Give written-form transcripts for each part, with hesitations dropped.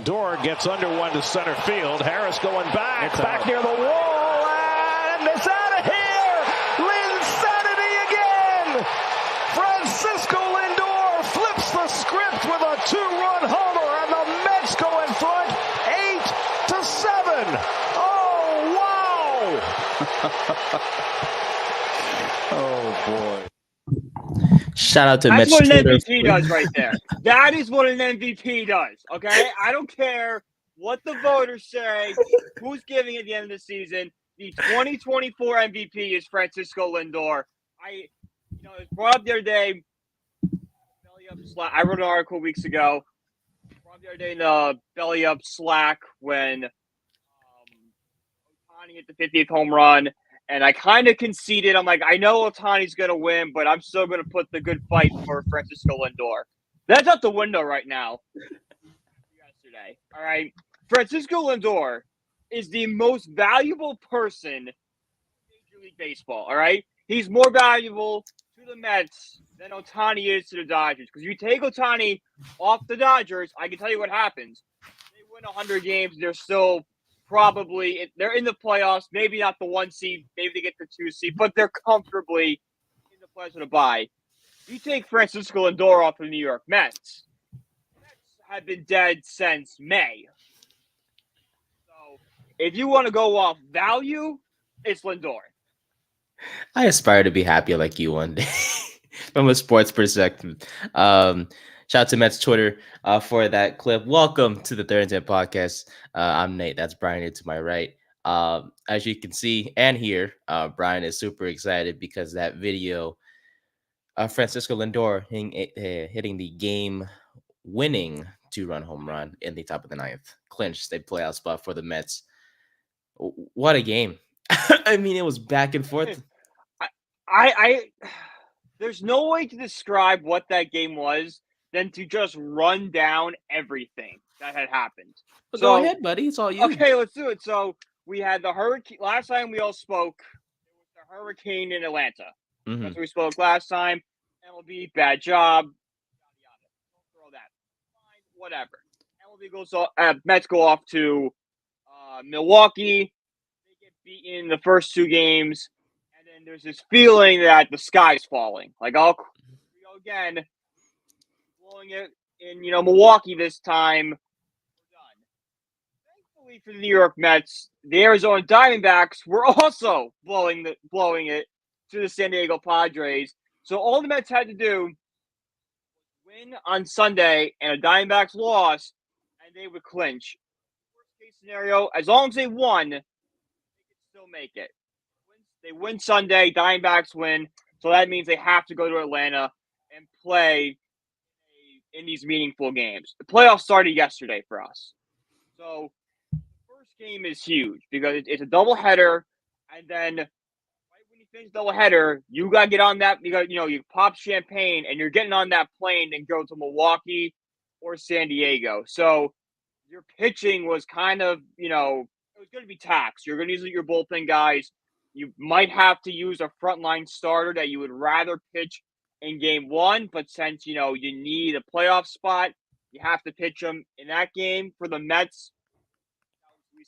Lindor gets under one to center field. Harris going back, back near the wall, and it's out of here! Linsanity again! Francisco Lindor flips the script with a 2-run homer, and the Mets go in front 8-7. Oh, wow! Oh, boy. Shout out to That's Mets what an Twitter. MVP does right there. That is what an MVP does, okay? I don't care what the voters say, who's giving at the end of the season. The 2024 MVP is Francisco Lindor. It was brought up the other day. I wrote an article weeks ago. Brought up the other day in the Belly Up Slack when Ohtani hit the 50th home run. And I kind of conceded. I'm like, I know Ohtani's going to win, but I'm still going to put the good fight for Francisco Lindor. That's out the window right now. Yesterday, all right? Francisco Lindor is the most valuable person in Major League Baseball, all right? He's more valuable to the Mets than Ohtani is to the Dodgers. Because if you take Ohtani off the Dodgers, I can tell you what happens. They win 100 games, they're still they're in the playoffs, maybe not the 1 seed, maybe they get the 2 seed, but they're comfortably in the playoffs with a bye. You take Francisco Lindor off the New York Mets. The Mets have been dead since May. So if you want to go off value, it's Lindor. I aspire to be happy like you one day from a sports perspective. Shout out to Mets Twitter for that clip. Welcome to the Third and 10 podcast. I'm Nate. That's Brian here to my right. As you can see and hear, Brian is super excited because that video, Francisco Lindor hitting the game-winning 2-run home run in the top of the ninth, clinched a playoff spot for the Mets. What a game. I mean, it was back and forth. There's no way to describe what that game was than to just run down everything that had happened. So, go ahead, buddy. It's all you. Okay, let's do it. So we had the hurricane. Last time we all spoke, it was the hurricane in Atlanta. Mm-hmm. That's what we spoke last time. MLB, bad job. Don't throw that. Fine, whatever. MLB goes off. Mets go off to Milwaukee. They get beaten in the first 2 games. And then there's this feeling that the sky's falling. Like, here we go again. Blowing it in, Milwaukee this time. We're done. Thankfully for the New York Mets, the Arizona Diamondbacks were also blowing it to the San Diego Padres. So all the Mets had to do was win on Sunday and a Diamondbacks loss, and they would clinch. Worst case scenario, as long as they won, they could still make it. They win Sunday, Diamondbacks win, so that means they have to go to Atlanta and play in these meaningful games. The playoffs started yesterday for us. So the first game is huge because it's a doubleheader, and then right when you finish doubleheader, you got to get on that. You pop champagne, and you're getting on that plane and go to Milwaukee or San Diego. So your pitching was kind of, it was going to be taxed. You're going to use your bullpen guys. You might have to use a frontline starter that you would rather pitch in game 1, but since, you need a playoff spot, you have to pitch them in that game. For the Mets,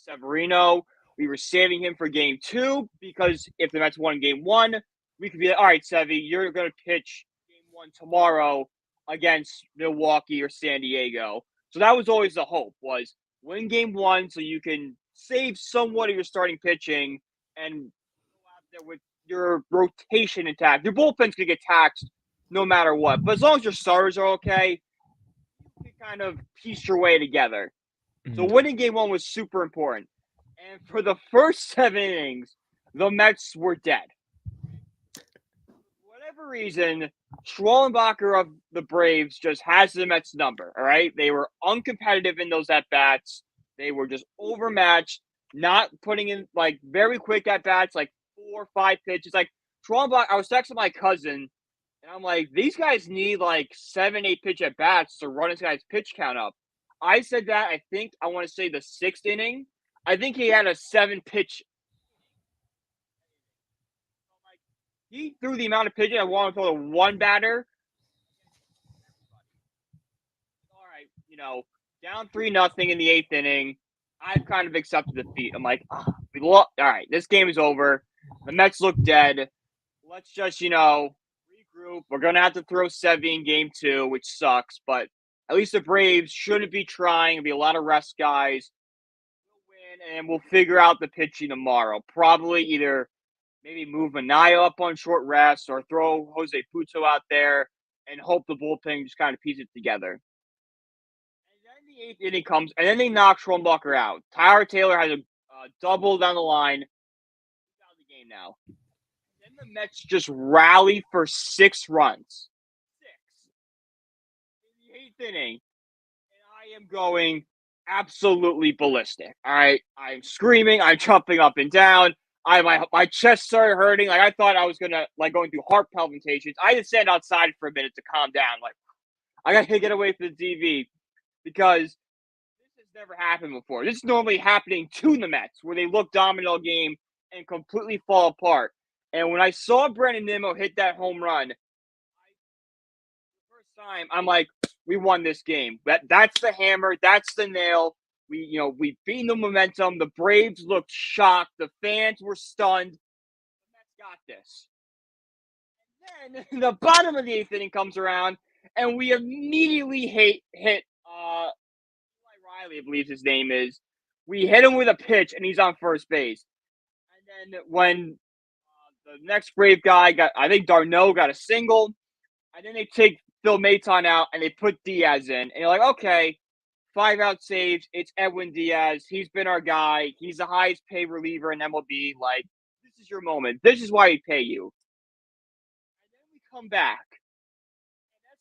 Severino, we were saving him for game 2 because if the Mets won game 1, we could be like, all right, Sevy, you're going to pitch game 1 tomorrow against Milwaukee or San Diego. So that was always the hope, was win game 1 so you can save somewhat of your starting pitching and go out there with your rotation intact. Your bullpen's going to get taxed no matter what. But as long as your starters are okay, you can kind of piece your way together. Mm-hmm. So winning game 1 was super important. And for the first 7 innings, the Mets were dead. For whatever reason, Schwallenbacher of the Braves just has the Mets number, all right? They were uncompetitive in those at-bats. They were just overmatched, not putting in, very quick at-bats, 4 or 5 pitches. Schwallenbacher, I was texting my cousin, and I'm like, these guys need 7, 8 pitch at bats to run this guy's pitch count up. I said that, I want to say the 6th inning. I think he had a 7 pitch. He threw the amount of pitches I wanted to throw to one batter. All right, down 3-0 in the 8th inning. I've kind of accepted defeat. I'm like, all right, this game is over. The Mets look dead. Let's just, regroup. We're going to have to throw Sevy in game 2, which sucks, but at least the Braves shouldn't be trying. There'll be a lot of rest guys. We'll win, and we'll figure out the pitching tomorrow. Probably either maybe move Manaea up on short rest or throw Jose Puto out there and hope the bullpen just kind of piece it together. And then the 8th inning comes, and then they knock Schwarzenbacher out. Tyler Taylor has a double down the line. He's out of the game now. Then the Mets just rally for 6 runs. 6. In the 8th inning. And I am going absolutely ballistic. All right. I'm screaming. I'm jumping up and down. My chest started hurting. Like I thought I was gonna going through heart palpitations. I had to stand outside for a minute to calm down. Like I gotta get away from the TV because this has never happened before. This is normally happening to the Mets where they look dominant all game and completely fall apart. And when I saw Brandon Nimmo hit that home run, the first time I'm like, we won this game. That's the hammer. That's the nail. We beat the momentum. The Braves looked shocked. The fans were stunned. The Mets got this. And then the bottom of the 8th inning comes around, and we immediately hit Riley, I believe his name is. We hit him with a pitch, and he's on first base. And then when the next Brave guy I think Darno got a single, and then they take Phil Maton out, and they put Diaz in. And you're like, okay, 5-out saves. It's Edwin Diaz. He's been our guy. He's the highest paid reliever in MLB. Like, this is your moment. This is why we pay you. And then we come back.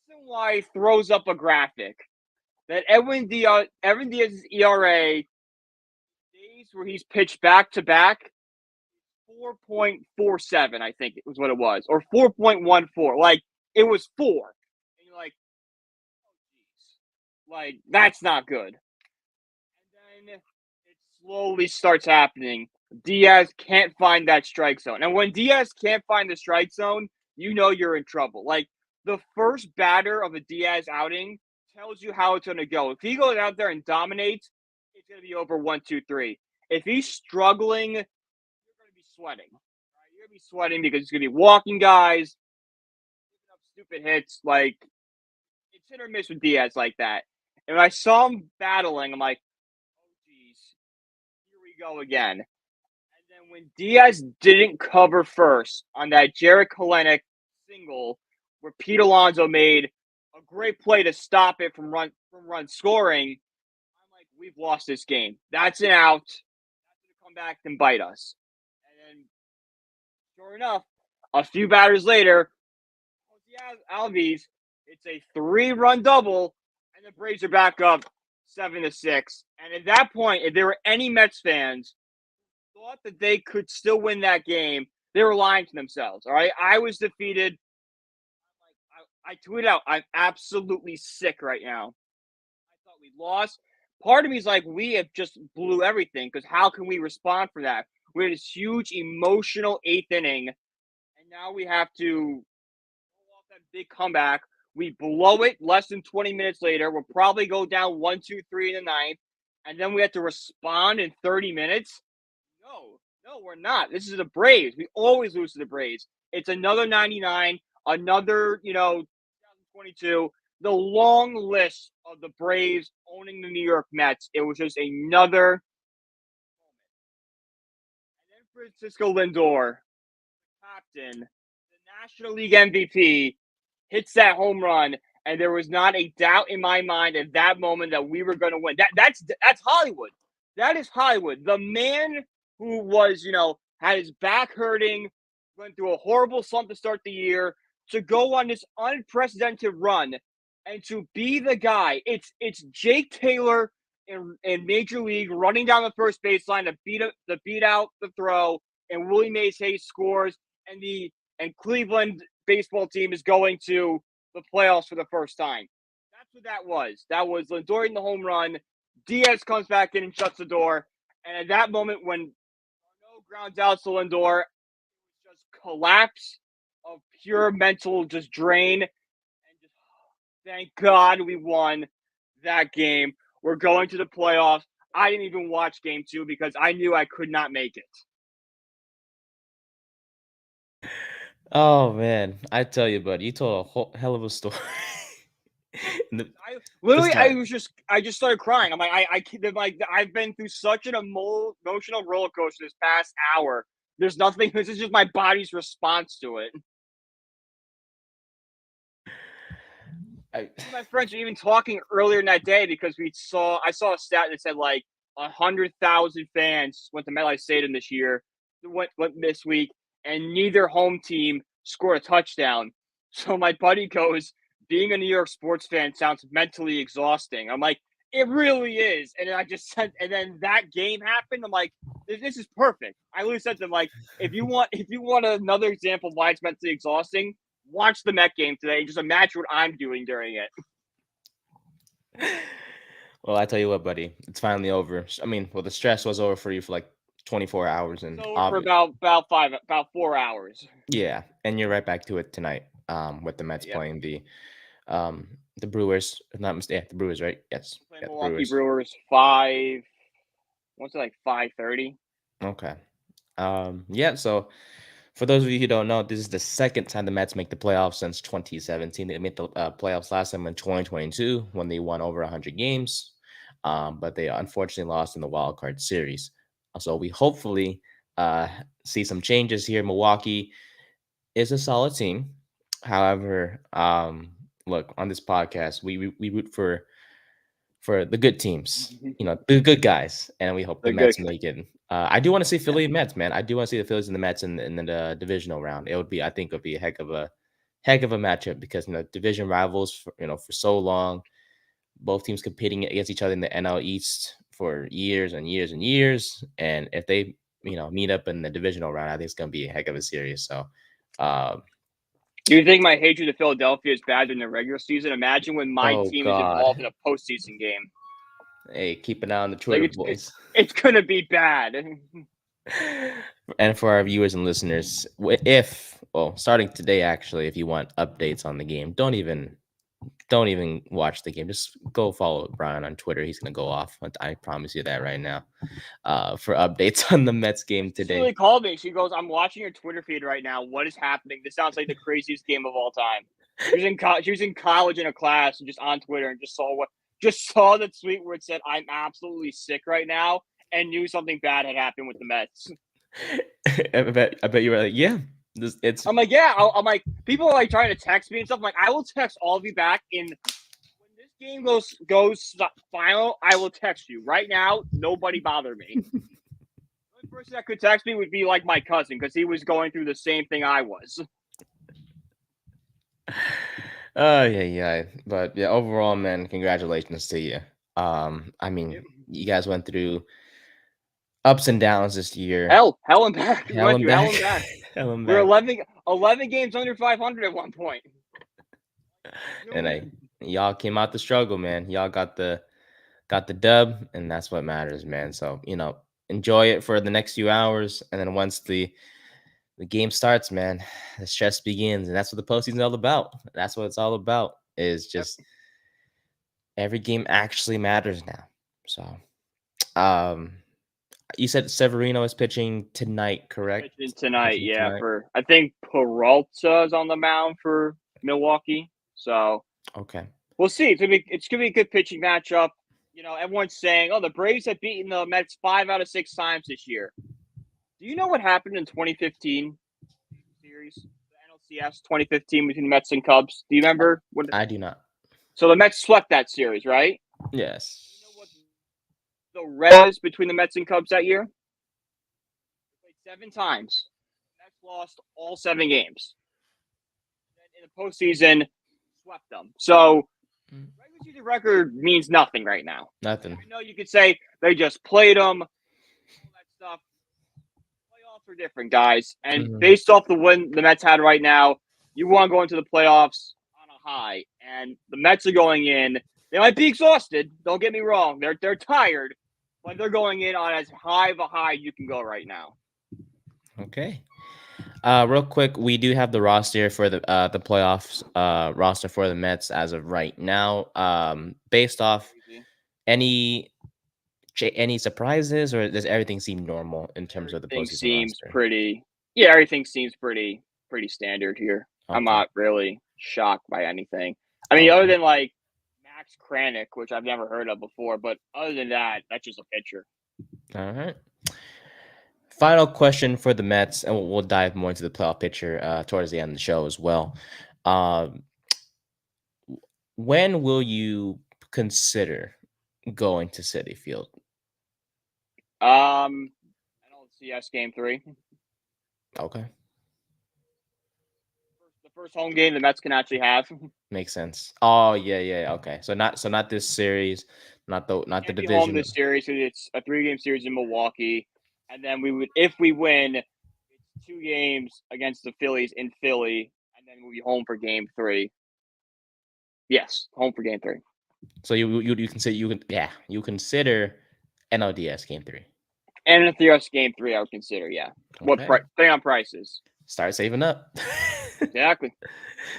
And SNY throws up a graphic that Edwin Diaz's ERA, days where he's pitched back-to-back, 4.47, I think it was what it was, or 4.14. Like, it was 4. And you're like, like, that's not good. And then it slowly starts happening. Diaz can't find that strike zone. And when Diaz can't find the strike zone, you know you're in trouble. Like, the first batter of a Diaz outing tells you how it's going to go. If he goes out there and dominates, it's going to be over 1-2-3. If he's struggling, you're going to be sweating. Right? You're going to be sweating because he's going to be walking guys, giving up stupid hits. Like, it's hit or miss with Diaz like that. And when I saw him battling, I'm like, oh, geez, here we go again. And then when Diaz didn't cover first on that Jarred Kelenic single where Pete Alonso made a great play to stop it from run scoring, I'm like, we've lost this game. That's an out. That's going to come back and bite us. And then, sure enough, a few batters later, Jose Albies, it's a 3-run double. And the Braves are back up 7-6. And at that point, if there were any Mets fans who thought that they could still win that game, they were lying to themselves. All right, I was defeated. I tweeted out, I'm absolutely sick right now. I thought we lost. Part of me is like, we have just blew everything because how can we respond for that? We had this huge emotional 8th inning, and now we have to pull off that big comeback. We blow it less than 20 minutes later. We'll probably go down 1-2-3 in the 9th. And then we have to respond in 30 minutes. No, we're not. This is the Braves. We always lose to the Braves. It's another 99, another, 2022. The long list of the Braves owning the New York Mets. It was just another moment. And then Francisco Lindor, captain, the National League MVP, hits that home run, and there was not a doubt in my mind at that moment that we were going to win. That's Hollywood. That is Hollywood. The man who was, had his back hurting, went through a horrible slump to start the year, to go on this unprecedented run and to be the guy. It's Jake Taylor in Major League running down the first baseline to beat out the throw, and Willie Mays Hayes scores, and Cleveland baseball team is going to the playoffs for the first time. That's what that was. That was Lindor in the home run. Diaz comes back in and shuts the door. And at that moment, when Darno grounds out to Lindor, it was just collapse of pure mental just drain. And just, thank God we won that game. We're going to the playoffs. I didn't even watch Game 2 because I knew I could not make it. Oh man, I tell you, buddy, you told a whole hell of a story. I just started crying. I'm like, I've been through such an emotional roller coaster this past hour. There's nothing. This is just my body's response to it. My friends were even talking earlier in that day because I saw a stat that said like 100,000 fans went to MetLife Stadium this year, went this week, and neither home team scored a touchdown. So my buddy goes, being a New York sports fan sounds mentally exhausting. I'm like, it really is. And then I just said, and then that game happened. I'm like, this is perfect. I literally said to them, like, if you want another example of why it's mentally exhausting, watch the Met game today and just imagine what I'm doing during it. Well, I tell you what, buddy, it's finally over. I mean, well, the stress was over for you for like 24 hours, and For about 4 hours. Yeah, and you're right back to it tonight. With the Mets playing the Brewers, if not mistaken, the Brewers, right? Yes, Playing Milwaukee Brewers 5. What's it like 5:30? Okay. Yeah. So for those of you who don't know, this is the second time the Mets make the playoffs since 2017. They made the playoffs last time in 2022 when they won over 100 games, but they unfortunately lost in the wild card series. So we hopefully see some changes here. Milwaukee is a solid team. However, look, on this podcast, we root for the good teams, the good guys, and we hope the Mets make it. I do want to see Philly and Mets, man. I do want to see the Phillies and the Mets in the divisional round. I think it would be a heck of a matchup because division rivals for so long, both teams competing against each other in the NL East for years and years and years, and if they meet up in the divisional round, I think it's gonna be a heck of a series. So. Do you think my hatred of Philadelphia is bad in the regular season? Imagine when my team is involved in a postseason game. Hey, keep an eye on the Twitter, boys. It's going to be bad. And for our viewers and listeners, starting today, actually, if you want updates on the game, don't even watch the game. Just go follow Brian on Twitter. He's going to go off. I promise you that right now. For updates on the Mets game today. She really called me. She goes, I'm watching your Twitter feed right now. What is happening? This sounds like the craziest game of all time. She was in college in a class and just on Twitter and just saw the tweet where it said, I'm absolutely sick right now, and knew something bad had happened with the Mets. I bet you were like, yeah. I'm like, yeah. I'm like, people are like trying to text me and stuff. I'm like, I will text all of you back when this game goes final. I will text you right now. Nobody bother me. The only person that could text me would be like my cousin because he was going through the same thing I was. Yeah. But yeah, overall, man, congratulations to you. I mean, you guys went through ups and downs this year. Hell and back. We're 11 games under 500 at one point. And y'all came out the struggle, man. Y'all got the dub, and that's what matters, man. So, enjoy it for the next few hours. And then once the game starts, man, the stress begins. And that's what the postseason is all about. That's what it's all about, is just every game actually matters now. So, you said Severino is pitching tonight, correct? Tonight. I think Peralta is on the mound for Milwaukee. So okay, we'll see. It's gonna be a good pitching matchup. Everyone's saying, "Oh, the Braves have beaten the Mets 5 out of 6 times this year." Do you know what happened in 2015 series, the NLCS 2015 between the Mets and Cubs? Do you remember? I do not. So the Mets swept that series, right? Yes. The Reds between the Mets and Cubs that year? They played 7 times. The Mets lost all 7 games. And in the postseason, swept them. So regular season record means nothing right now. Nothing. I know you could say they just played them, all that stuff. Playoffs are different, guys. And based off the win the Mets had right now, you want to go into the playoffs on a high. And the Mets are going in. They might be exhausted. Don't get me wrong. They're tired. But they're going in on as high of a high you can go right now. Okay. Real quick, we do have the roster for the playoffs roster for the Mets as of right now. Based off Any surprises, or does everything seem normal in terms of the Everything postseason seems roster? pretty. Yeah, everything seems pretty standard here. I'm Okay. not really shocked by anything. I mean, other Okay. than like Max Kranick, which I've never heard of before, but other than that, that's just a pitcher. All right. Final question for the Mets, and we'll dive more into the playoff picture towards the end of the show as well. Um, when will you consider going to Citi Field? I don't see us game 3. Okay, The first home game the Mets can actually have. makes sense. Oh yeah. Okay, so not this series, not the Can't be home division. this series because it's a 3-game series in Milwaukee, and then we would, if we win, it's 2 games against the Phillies in Philly, and then we'll be home for game 3. Yes, home for game 3. So you consider you consider NLDS game 3. And if the US game 3, I would consider, yeah. What Okay, depending on prices. start saving up. Exactly.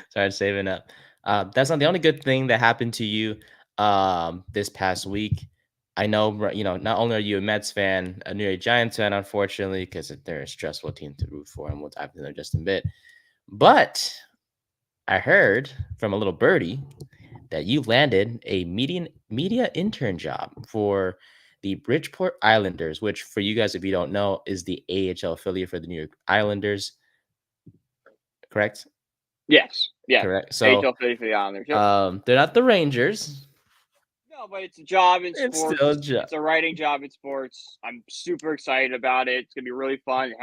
Start saving up. That's not the only good thing that happened to you this past week. I know, not only are you a Mets fan, a New York Giants fan, unfortunately, because they're a stressful team to root for, and we'll dive into them just a bit. But I heard from a little birdie that you landed a media intern job for the Bridgeport Islanders, which, for you guys, if you don't know, is the AHL affiliate for the New York Islanders. Correct? Yes. Yeah. Correct. So, AHL 30 for the Islanders. Yep. they're not the Rangers. No, but it's a job in It's sports. still a job. It's a writing job in sports. I'm super excited about it. It's gonna be really fun.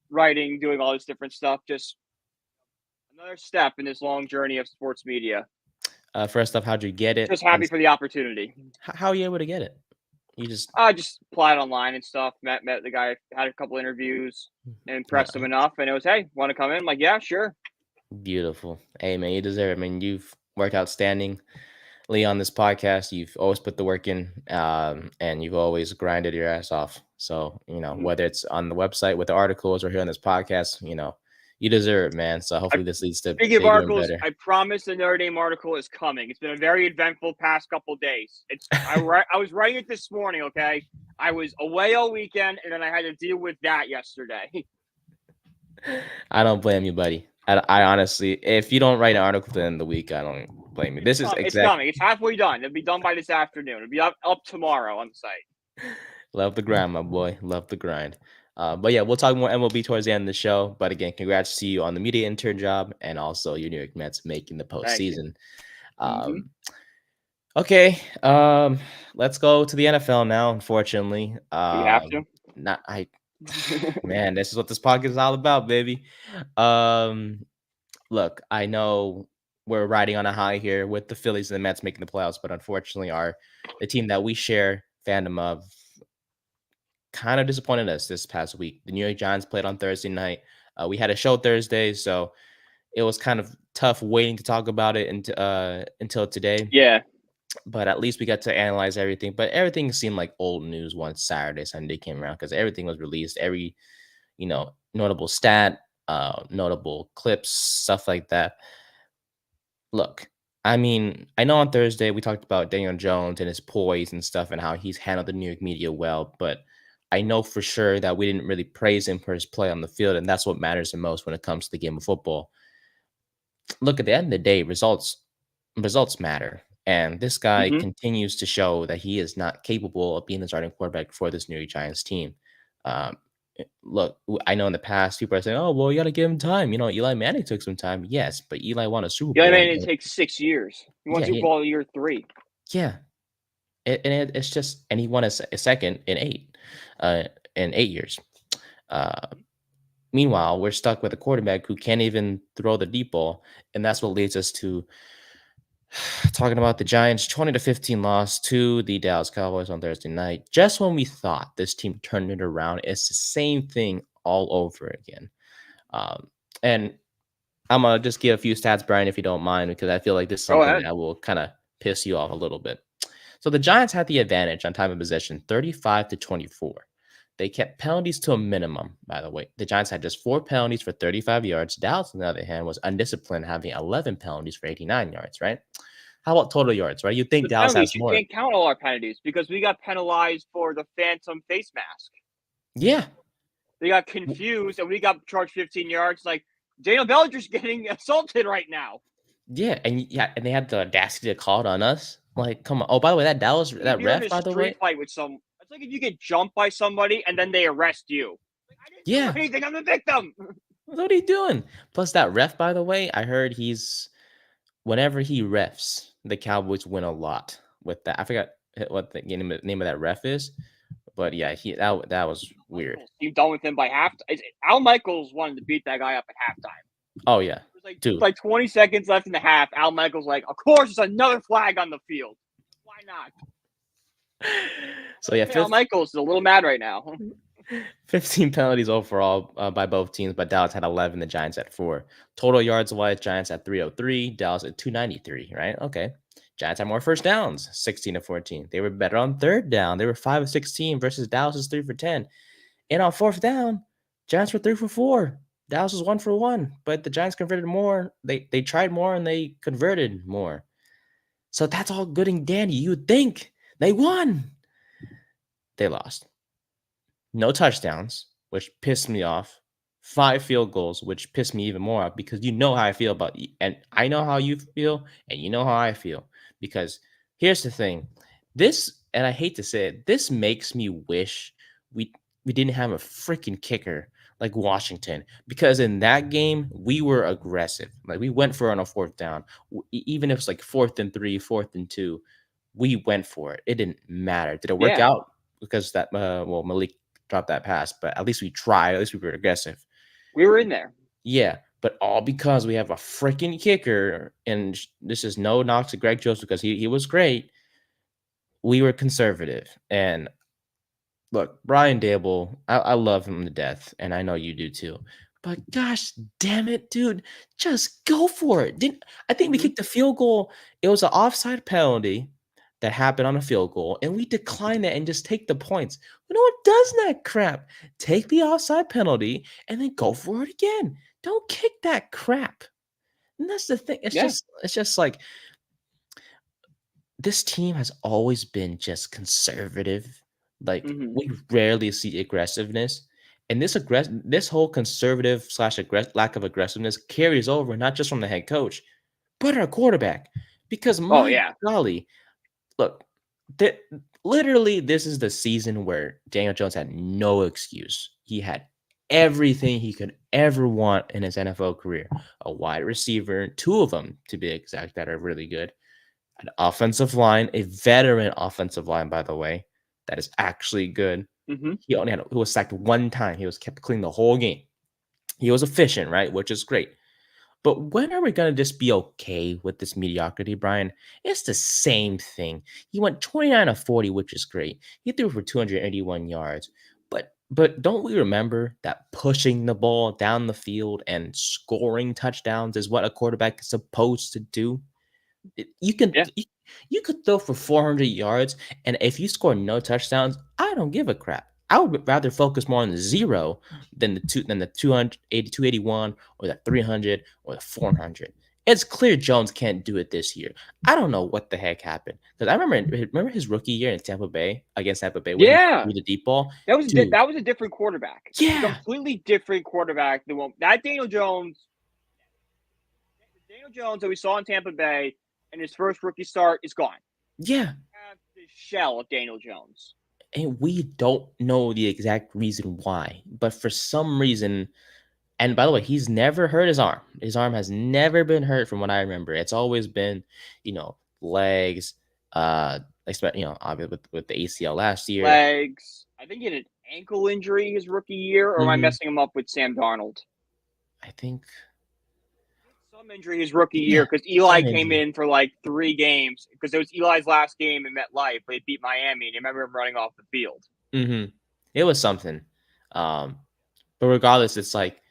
Writing, doing all this different stuff. Just another step in this long journey of sports media. First off, how'd you get it? Just happy for the opportunity. How are you able to get it? You just I just applied online and stuff. Met the guy. Had a couple interviews. And impressed him enough, and it was, hey, want to come in? I'm like, yeah, sure. beautiful. Hey man, you deserve it. I mean, you've worked outstandingly on this podcast. You've always put the work in, and you've always grinded your ass off. So whether it's on the website with the articles or here on this podcast, you deserve it, man. So hopefully this leads to Speaking of bigger and articles, better. I promise the Notre Dame article is coming. It's been a very eventful past couple days. I was writing it this morning, okay? I was away all weekend, and then I had to deal with that yesterday. I don't blame you, buddy. I honestly, if you don't write an article at the end of the week, I don't blame you. It's coming. It's halfway done. It'll be done by this afternoon. It'll be up tomorrow on the site. Love the grind, my boy. Love the grind. But yeah, we'll talk more MLB towards the end of the show. But again, congrats to you on the media intern job and also your New York Mets making the postseason. Okay, let's go to the NFL now. Unfortunately, we have to. Man, this is what this podcast is all about, baby. Look, I know we're riding on a high here with the Phillies and the Mets making the playoffs, but unfortunately, the team that we share fandom of kind of disappointed us this past week. The New York Giants played on Thursday night. We had a show Thursday, so it was kind of tough waiting to talk about it until today. Yeah. But at least we got to analyze everything. But everything seemed like old news once Sunday came around because everything was released. Every, notable stat, notable clips, stuff like that. Look, I mean, I know on Thursday we talked about Daniel Jones and his poise and stuff and how he's handled the New York media well, but I know for sure that we didn't really praise him for his play on the field, and that's what matters the most when it comes to the game of football. Look, at the end of the day, results matter, and this guy continues to show that he is not capable of being the starting quarterback for this New York Giants team. Look, I know in the past people are saying, "Oh, well, you got to give him time." Eli Manning took some time, yes, but Eli won a Super Bowl. Eli Manning takes 6 years. He won Super Bowl year 3. Yeah, it's just, and he won a second in 8 years. Meanwhile, we're stuck with a quarterback who can't even throw the deep ball, and that's what leads us to talking about the Giants' 20-15 loss to the Dallas Cowboys on Thursday night. Just when we thought this team turned it around, it's the same thing all over again. And I'm gonna just give a few stats, Brian, if you don't mind, because I feel like this is something that will kind of piss you off a little bit. So the Giants had the advantage on time of possession, 35-24. They kept penalties to a minimum, by the way. The Giants had just 4 penalties for 35 yards. Dallas, on the other hand, was undisciplined, having 11 penalties for 89 yards, right? How about total yards, right? You think The Dallas penalties, has you more. can't count all our penalties because we got penalized for the phantom face mask. Yeah. They got confused and we got charged 15 yards. Like, Daniel Bellinger's getting assaulted right now. Yeah, and they had the audacity to call it on us. Like, come on. Oh, by the way, that If you're in ref, a by the street way. fight with some, it's like if you get jumped by somebody and then they arrest you. Like, I didn't Yeah. do anything. I'm the victim. What are you doing? Plus, that ref, by the way, I heard whenever he refs, the Cowboys win a lot with that. I forgot what the name of that ref is, but yeah, that was weird. You done with him by halftime? Al Michaels wanted to beat that guy up at halftime. Oh yeah, There's like 20 seconds left in the half. Al Michaels like, of course, there's another flag on the field. Why not? So yeah, Al Michaels is a little mad right now. 15 penalties overall by both teams, but Dallas had 11, the Giants at 4. Total yards wise, Giants at 303, Dallas at 293, right? Okay. Giants had more first downs, 16 to 14. They were better on third down. They were 5 of 16 versus Dallas is 3 for 10. And on fourth down, Giants were 3 for 4. Dallas was 1 for 1, but the Giants converted more. They tried more and they converted more. So that's all good and dandy. You would think they won. They lost. No touchdowns, which pissed me off. 5 field goals, which pissed me even more off because you know how I feel about you. And I know how you feel, and you know how I feel. Because here's the thing. This, and I hate to say it, this makes me wish we didn't have a freaking kicker like Washington. Because in that game, we were aggressive. Like we went for it on a fourth down. Even if it's like 4th and 3, 4th and 2, we went for it. It didn't matter. Did it work out? Because that Malik dropped that pass, but at least we tried. At least we were aggressive. We were in there. Yeah, but all because we have a freaking kicker, and this is no knock to Greg Jones because he was great. We were conservative. And look, Brian Dable, I love him to death, and I know you do too. But gosh damn it, dude, just go for it. I think we kicked a field goal. It was an offside penalty that happened on a field goal, and we declined that and just take the points. No one does that crap. Take the offside penalty and then go for it again. Don't kick that crap. And that's the thing. It's just like this team has always been just conservative. Like we rarely see aggressiveness. And this whole conservative / lack of aggressiveness carries over not just from the head coach, but our quarterback. Because golly, look, literally, this is the season where Daniel Jones had no excuse. He had everything he could ever want in his NFL career. A wide receiver, 2 of them to be exact, that are really good. An offensive line, a veteran offensive line, by the way, that is actually good. He was sacked 1 time. He was kept clean the whole game. He was efficient, right? Which is great. But when are we going to just be okay with this mediocrity, Brian? It's the same thing. He went 29 of 40, which is great. He threw for 281 yards. But don't we remember that pushing the ball down the field and scoring touchdowns is what a quarterback is supposed to do? You could throw for 400 yards, and if you score no touchdowns, I don't give a crap. I would rather focus more on the 0 than the 281 or the 300 or the 400. It's clear Jones can't do it this year. I don't know what the heck happened because I remember his rookie year in Tampa Bay against Tampa Bay. When he threw the deep ball. That was a different quarterback. Yeah, a completely different quarterback than that Daniel Jones. Daniel Jones that we saw in Tampa Bay in his first rookie start is gone. Yeah, have the shell of Daniel Jones. And we don't know the exact reason why, but for some reason, and by the way, he's never hurt his arm. His arm has never been hurt from what I remember. It's always been, legs, obviously with the ACL last year. Legs. I think he had an ankle injury his rookie year, or am I messing him up with Sam Darnold? I think some injury his rookie year because Eli came in for like 3 games because it was Eli's last game in MetLife. They beat Miami, and you remember him running off the field. It was something. But regardless, it's like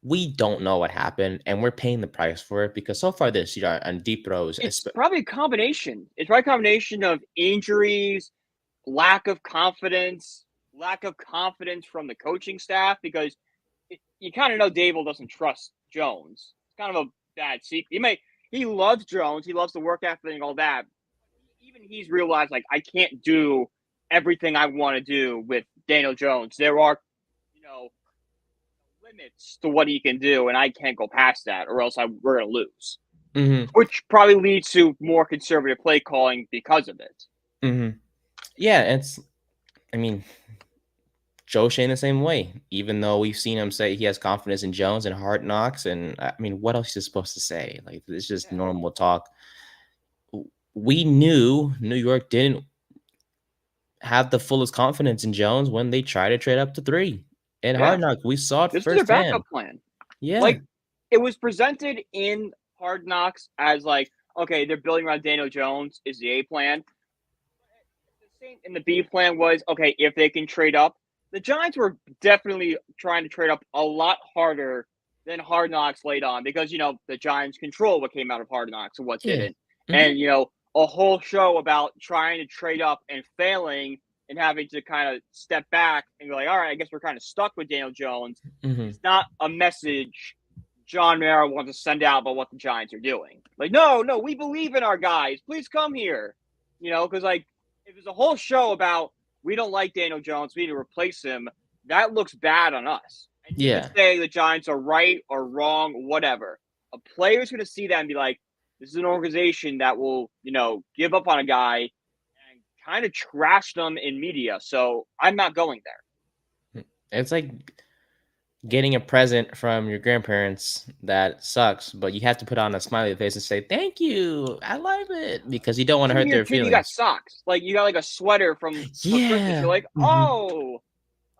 we don't know what happened, and we're paying the price for it because so far this year on deep throws, it's probably a combination. It's probably a combination of injuries, lack of confidence from the coaching staff because you kind of know Dable doesn't trust Jones. It's kind of a bad secret. he loves Jones. He loves the work ethic and all that. Even he's realized, like, I can't do everything I want to do with Daniel Jones. There are, limits to what he can do, and I can't go past that, or else we're going to lose. Mm-hmm. Which probably leads to more conservative play calling because of it. Mm-hmm. Yeah, Joe Shane the same way, even though we've seen him say he has confidence in Jones and Hard Knocks. And what else is he supposed to say? Like, it's just normal talk. We knew New York didn't have the fullest confidence in Jones when they tried to trade up to 3. And Hard Knocks, we saw it this firsthand. This is their backup plan. Yeah. Like, it was presented in Hard Knocks as like, okay, they're building around Daniel Jones is the A plan. The same in the B plan was, okay, if they can trade up. The Giants were definitely trying to trade up a lot harder than Hard Knocks laid on because, the Giants control what came out of Hard Knocks and what didn't. Mm-hmm. And, a whole show about trying to trade up and failing and having to kind of step back and be like, all right, I guess we're kind of stuck with Daniel Jones. Mm-hmm. It's not a message John Mara wants to send out about what the Giants are doing. Like, no, we believe in our guys. Please come here. Because, like, if there's a whole show about we don't like Daniel Jones, we need to replace him, that looks bad on us. And you can say the Giants are right or wrong, whatever. A player's going to see that and be like, this is an organization that will, give up on a guy and kind of trash them in media. So I'm not going there. It's like getting a present from your grandparents that sucks, but you have to put on a smiley face and say, thank you, I love it, because you don't want to hurt their feelings. You got socks. Like, you got like a sweater from Christmas. You're like, oh,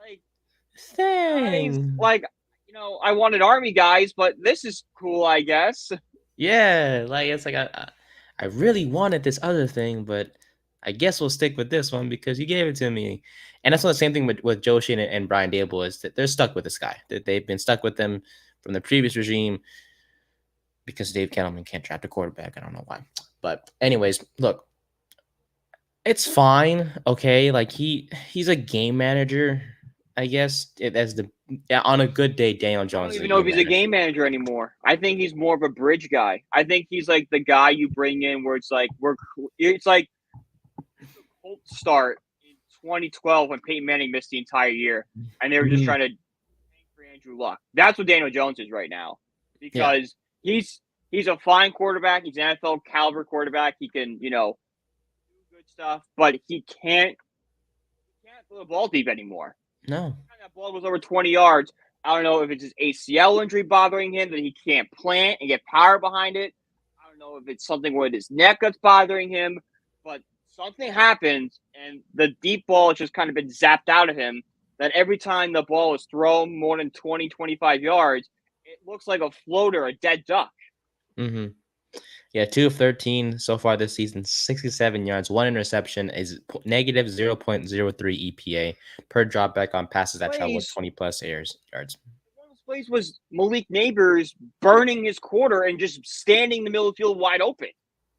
like, thanks. Like, I wanted Army guys, but this is cool, I guess. Yeah, like, it's like I really wanted this other thing, but I guess we'll stick with this one because you gave it to me. And that's not the same thing with Joe Shane and Brian Daboll, is that they're stuck with this guy. That they've been stuck with them from the previous regime because Dave Kettleman can't draft a quarterback. I don't know why. But anyways, look, it's fine. Okay, like he's a game manager, I guess. On a good day, Daniel Jones. I don't even know if he's a game manager anymore. I think he's more of a bridge guy. I think he's like the guy you bring in where it's like it's like a Colt start in 2012 when Peyton Manning missed the entire year, and they were just trying to tank for Andrew Luck. That's what Daniel Jones is right now, because he's a fine quarterback. He's an NFL caliber quarterback. He can do good stuff, but he can't throw the ball deep anymore. No. That ball was over 20 yards. I don't know if it's his ACL injury bothering him that he can't plant and get power behind it. I don't know if it's something with his neck that's bothering him, but something happens and the deep ball has just kind of been zapped out of him, that every time the ball is thrown more than 20, 25 yards, it looks like a floater, a dead duck. Mm-hmm. Yeah, 2 of 13 so far this season, 67 yards, 1 interception, is negative 0.03 EPA per dropback on passes that travel 20-plus yards. One of those plays was Malik Neighbors burning his quarter and just standing in the middle of the field wide open.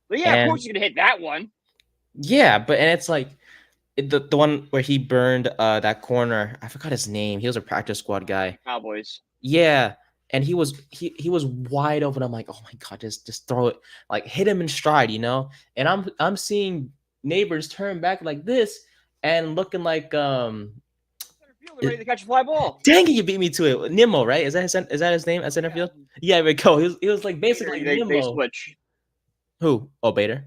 But of course you're going to hit that one. Yeah, and it's like the one where he burned that corner. I forgot his name. He was a practice squad guy. Cowboys. Yeah. And he was wide open. I'm like, oh my God, just throw it, like hit him in stride, And I'm seeing Neighbors turn back like this and looking like They're ready to catch a fly ball. Dang it, you beat me to it. Nimmo, right? Is that his name at center field? Yeah, we go. He was like basically Bader, Nimmo. they switch. Who? Oh, Bader.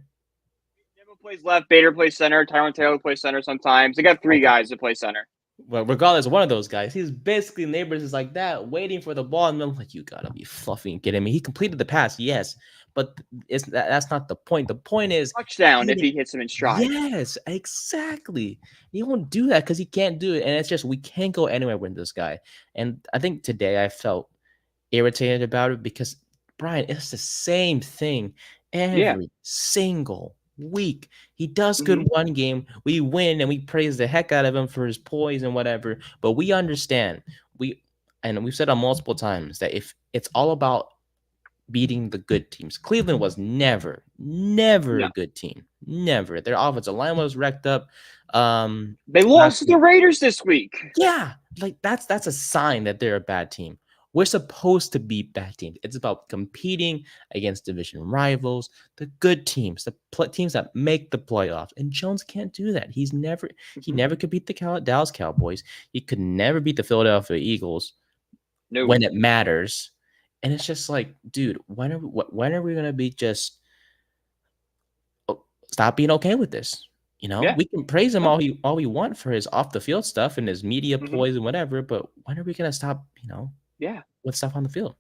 Nimmo plays left. Bader plays center. Tyron Taylor plays center sometimes. They got 3 guys that play center. Well, regardless, one of those guys, he's basically Neighbors is like that, waiting for the ball, and I'm like, you gotta be fluffy and kidding me. He completed the pass, yes, but that's not the point. The point is touchdown if he hits him in stride. Yes, exactly. You won't do that because he can't do it, and it's just we can't go anywhere with this guy. And I think today I felt irritated about it because Brian, it's the same thing every single week. He does good one game, we win, and we praise the heck out of him for his poise and whatever. But we understand, we've said on multiple times that if it's all about beating the good teams, Cleveland was never a good team. Never. Their offensive line was wrecked up. They lost to the Raiders this week. Yeah, like that's a sign that they're a bad team. We're supposed to beat bad teams. It's about competing against division rivals, the good teams, the teams that make the playoffs. And Jones can't do that. He never could beat the Dallas Cowboys. He could never beat the Philadelphia Eagles when it matters. And it's just like, dude, when are we gonna be just stop being okay with this? We can praise him all we want for his off the field stuff and his media ploys and whatever, but when are we gonna stop? With stuff on the field.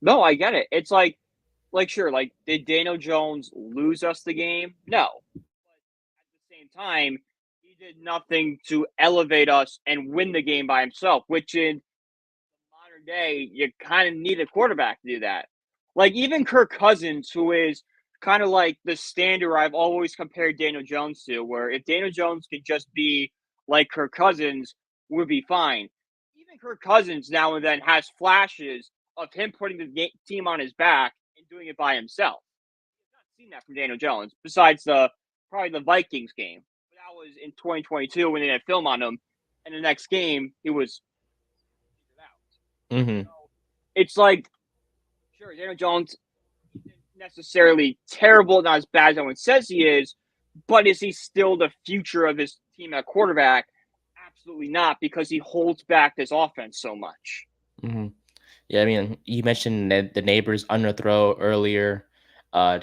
No, I get it. It's like sure, did Daniel Jones lose us the game? No, but at the same time, he did nothing to elevate us and win the game by himself. Which in modern day, you kind of need a quarterback to do that. Like even Kirk Cousins, who is kind of like the standard I've always compared Daniel Jones to, where if Daniel Jones could just be like Kirk Cousins, would be fine. Even Kirk Cousins now and then has flashes of him putting the team on his back and doing it by himself. I've not seen that from Daniel Jones, besides probably the Vikings game. But that was in 2022 when they had film on him, and the next game he was out. So it's like, sure, Daniel Jones isn't necessarily terrible, not as bad as everyone says he is, but is he still the future of his team at quarterback? Absolutely not, because he holds back this offense so much. Yeah, I mean, you mentioned the neighbor's underthrow earlier.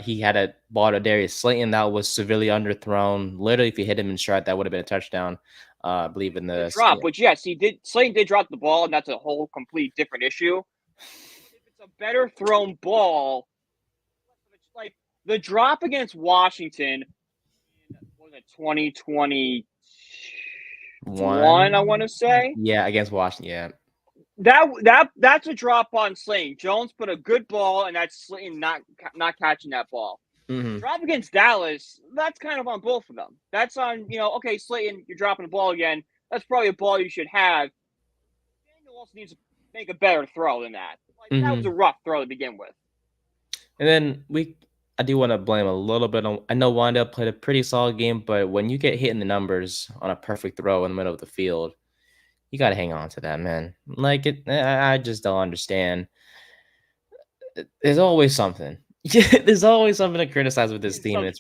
He had a ball to Darius Slayton that was severely underthrown. Literally, if he hit him in stride, that would have been a touchdown. I believe in the drop, which yes, he did. Slayton did drop the ball, and that's a whole complete different issue. If it's a better thrown ball, like the drop against Washington, was it 2021? I want to say. Yeah, against Washington. Yeah. That's a drop on Slayton. Jones put a good ball, and that's Slayton not catching that ball. Drop against Dallas, that's kind of on both of them. That's on, okay, Slayton, you're dropping the ball again. That's probably a ball you should have. Daniel also needs to make a better throw than that. That was a rough throw to begin with. And then I do want to blame a little bit on, I know Wanda played a pretty solid game, but when you get hit in the numbers on a perfect throw in the middle of the field, you got to hang on to that, man. I just don't understand. There's always something. There's always something to criticize with this team.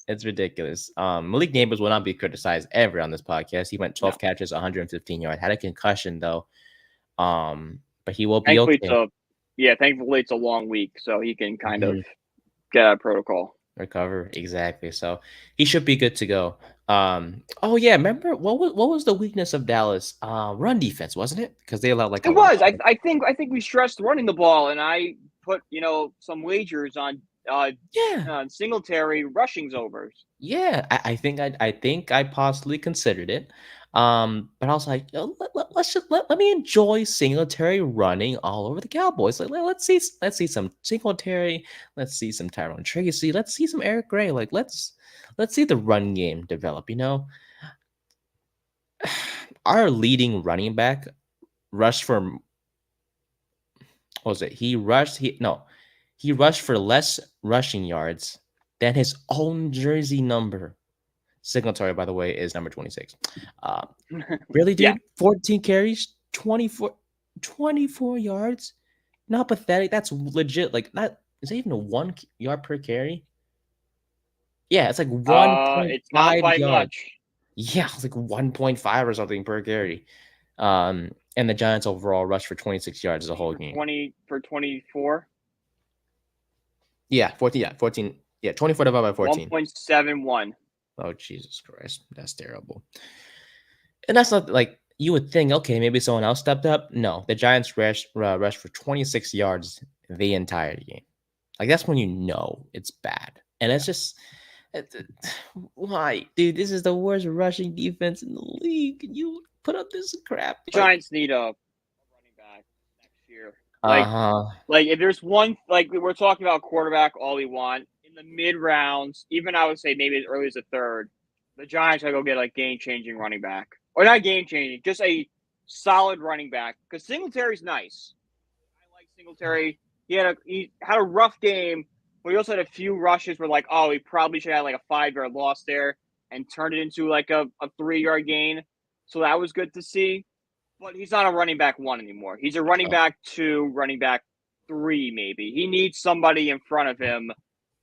It's ridiculous. Malik Neighbors will not be criticized ever on this podcast. He went 12 catches, 115 yards. Had a concussion though. But he will be okay. Thankfully it's a long week, so he can kind of get out of protocol. Recover, exactly. So he should be good to go. Oh yeah, remember what was the weakness of Dallas? Run defense, wasn't it? Because they allowed it was. I think we stressed running the ball, and I put some wagers on Singletary rushings overs. Yeah, I think I possibly considered it. But I was like, let me enjoy Singletary running all over the Cowboys. Let's see some Singletary, let's see some Tyrone Tracy, let's see some Eric Gray. Let's see the run game develop. Our leading running back rushed for, what was it? He rushed for less rushing yards than his own jersey number. Singletary, by the way, is number 26. Really, dude? Yeah. 14 carries, 24 yards. Not pathetic. That's legit. Is that even a 1 yard per carry? Yeah, it's like 1.5 it's not by yards. Much. Yeah, it's like 1.5 or something per carry. And the Giants overall rushed for 26 yards as a whole game. 24? Yeah, 14. Yeah, 14. Yeah, 24 divided by 14. 1.71. Oh, Jesus Christ. That's terrible. And that's not you would think, okay, maybe someone else stepped up. No, the Giants rushed for 26 yards the entire game. That's when it's bad. And it's just, why? Dude, this is the worst rushing defense in the league. Can you put up this crap? The Giants need a running back next year. If there's one, we're talking about quarterback all we want. In the mid rounds, even I would say maybe as early as the third, the Giants gotta go get a game-changing running back. Or not game-changing, just a solid running back. Because Singletary's nice. I like Singletary. He had a rough game, but he also had a few rushes where he probably should have a 5-yard loss there and turned it into a 3-yard gain. So that was good to see. but he's not a running back 1 anymore. He's a running back 2, running back 3, maybe. He needs somebody in front of him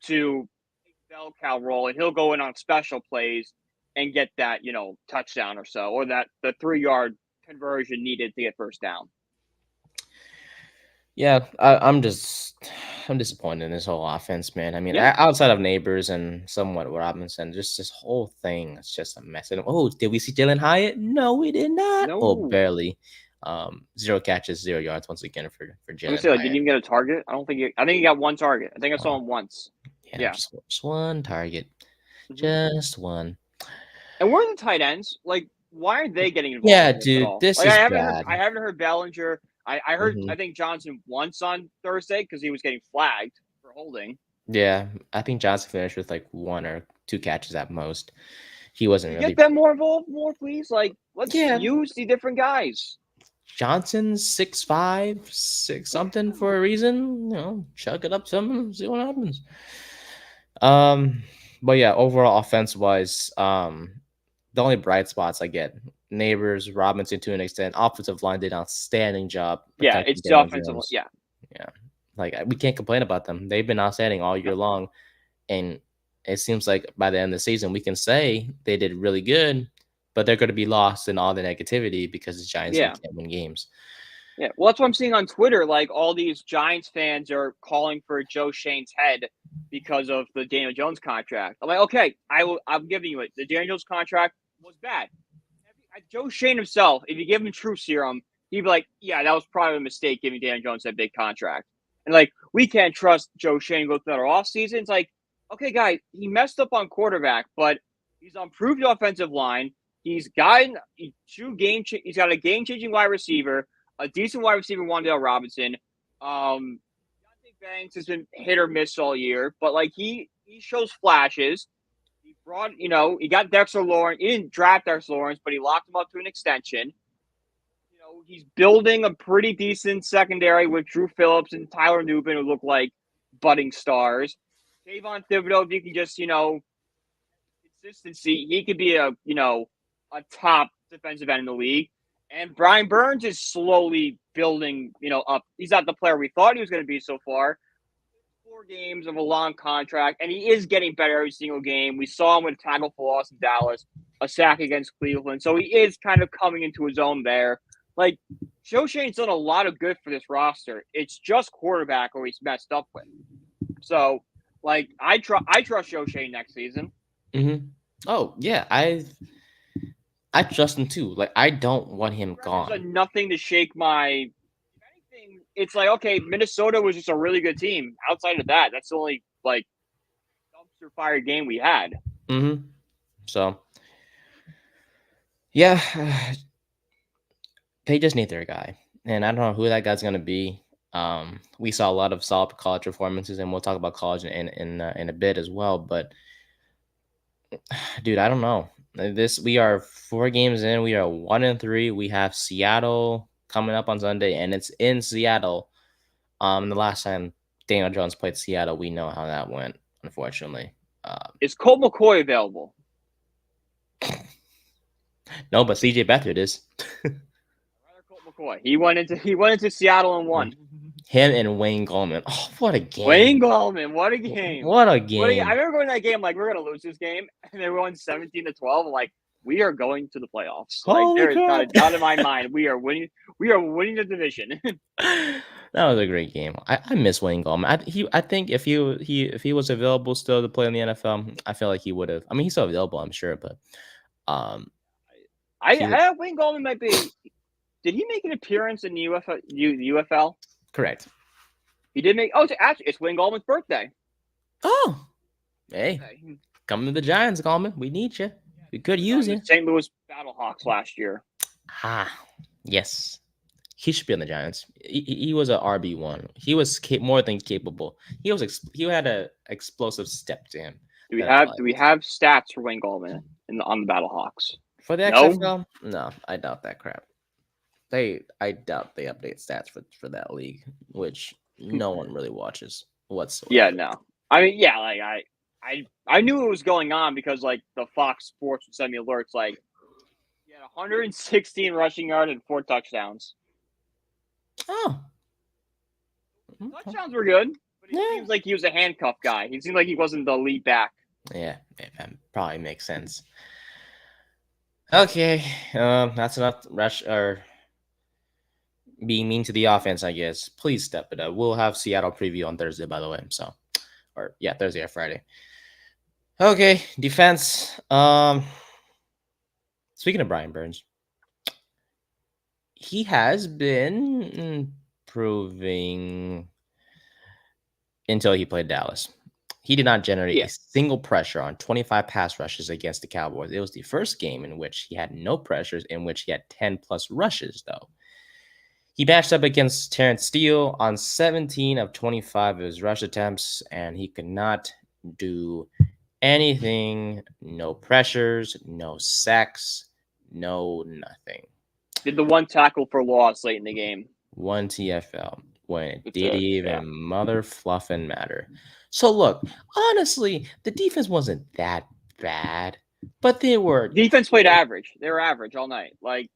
to take the bell cow role, and he'll go in on special plays and get that, touchdown or so, or the 3-yard conversion needed to get first down. Yeah, I'm disappointed in this whole offense, man. I mean, outside of Neighbors and somewhat Robinson, just this whole thing is just a mess. And did we see Jalen Hyatt? No, we did not. No. Oh, barely. 0 catches, 0 yards once again for Jalen Hyatt. Did he even get a target? I think he got 1 target. I think I saw him once. Yeah. Just 1 target. Mm-hmm. Just 1. And where are the tight ends? Like, why aren't they getting involved? Yeah, dude, this is bad. I haven't heard Bellinger. I heard, I think Johnson once on Thursday because he was getting flagged for holding. Yeah, I think Johnson finished with like 1 or 2 catches at most. He wasn't really. Get them more involved, please. Like, let's use the different guys. Johnson's 6'5", 6 something for a reason. Chuck it up some, see what happens. But yeah, overall offense wise, the only bright spots I get. Neighbors, Robinson to an extent. Offensive line did an outstanding job. Yeah, it's the offensive line. Yeah. Like, we can't complain about them. They've been outstanding all year long. And it seems like by the end of the season, we can say they did really good, but they're going to be lost in all the negativity because the Giants can't win games. Yeah, well, that's what I'm seeing on Twitter. Like, all these Giants fans are calling for Joe Shane's head because of the Daniel Jones contract. I'm like, okay, I'm giving you it. The Daniel Jones contract was bad. Joe Shane himself, if you give him true serum, he'd be like, yeah, that was probably a mistake giving Daniel Jones that big contract. And, like, we can't trust Joe Shane go through another offseason. It's like, okay, guys, he messed up on quarterback, but he's improved the offensive line. He's got he's got a game-changing wide receiver, a decent wide receiver, Wan'Dale Robinson. Deontay Banks has been hit or miss all year, but, like, he shows flashes. He brought, he got Dexter Lawrence. He didn't draft Dexter Lawrence, but he locked him up to an extension. He's building a pretty decent secondary with Drew Phillips and Tyler Nubin, who look like budding stars. Kayvon Thibodeau, if you can just, consistency, he could be a top defensive end in the league. And Brian Burns is slowly building, up. He's not the player we thought he was going to be so far. 4 games of a long contract, and he is getting better every single game. We saw him with a tackle for loss in Dallas, a sack against Cleveland. So he is kind of coming into his own there. Like, Joe Shane's done a lot of good for this roster. It's just quarterback where he's messed up with. So, like, I trust Joe Shane next season. Mm-hmm. Oh, yeah. I trust him too. Like, I don't want him gone. There's nothing to shake my. If anything, it's like, okay, Minnesota was just a really good team. Outside of that, that's the only, like, dumpster fire game we had. Mm-hmm. So, yeah, they just need their guy, and I don't know who that guy's gonna be. We saw a lot of solid college performances, and we'll talk about college in a bit as well. But, dude, I don't know. We are 4 games in. We are 1-3. We have Seattle coming up on Sunday, and it's in Seattle. The last time Daniel Jones played Seattle, we know how that went, unfortunately. Is Colt McCoy available? No, but CJ Beathard is. Colt McCoy. He went into Seattle and won. Him and Wayne Gallman. Oh, what a game! Wayne Gallman, what a game! What a game! I remember going to that game like, we're gonna lose this game, and they won 17-12. I'm like, we are going to the playoffs. Like, there is not a doubt in my mind. We are winning. We are winning the division. That was a great game. I miss Wayne Gallman. I think if he was available still to play in the NFL, I feel like he would have. I mean, he's still available, I'm sure, but Wayne Gallman might be. Did he make an appearance in the UFL? Correct. He did make. Oh, actually, it's Wayne Gallman's birthday. Oh, hey, come to the Giants, Gallman. We need you. We could use you. St. Louis Battlehawks last year. Yes. He should be on the Giants. He was an RB1. He was more than capable. He had an explosive step to him. Do we have stats for Wayne Gallman on the Battlehawks? For the XFL? No, I doubt that crap. I doubt they update stats for that league, which no one really watches whatsoever. Yeah, no. I mean, yeah, like I knew it was going on because like the Fox Sports would send me alerts like, yeah, had 116 rushing yards and 4 touchdowns. Oh. Okay. Touchdowns were good, but he seems like he was a handcuff guy. He seemed like he wasn't the lead back. Yeah, that probably makes sense. Okay, that's enough rush or being mean to the offense, I guess. Please step it up. We'll have Seattle preview on Thursday, by the way. So, Thursday or Friday. Okay, defense. Speaking of Brian Burns, he has been improving until he played Dallas. He did not generate a single pressure on 25 pass rushes against the Cowboys. It was the first game in which he had no pressures, in which he had 10 plus rushes, though. He matched up against Terrence Steele on 17 of 25 of his rush attempts, and he could not do anything. No pressures, no sacks, no nothing. Did the one tackle for loss late in the game. One TFL when it didn't even mother fluffing matter. So look, honestly, the defense wasn't that bad, but they were. Defense played average. They were average all night. Like,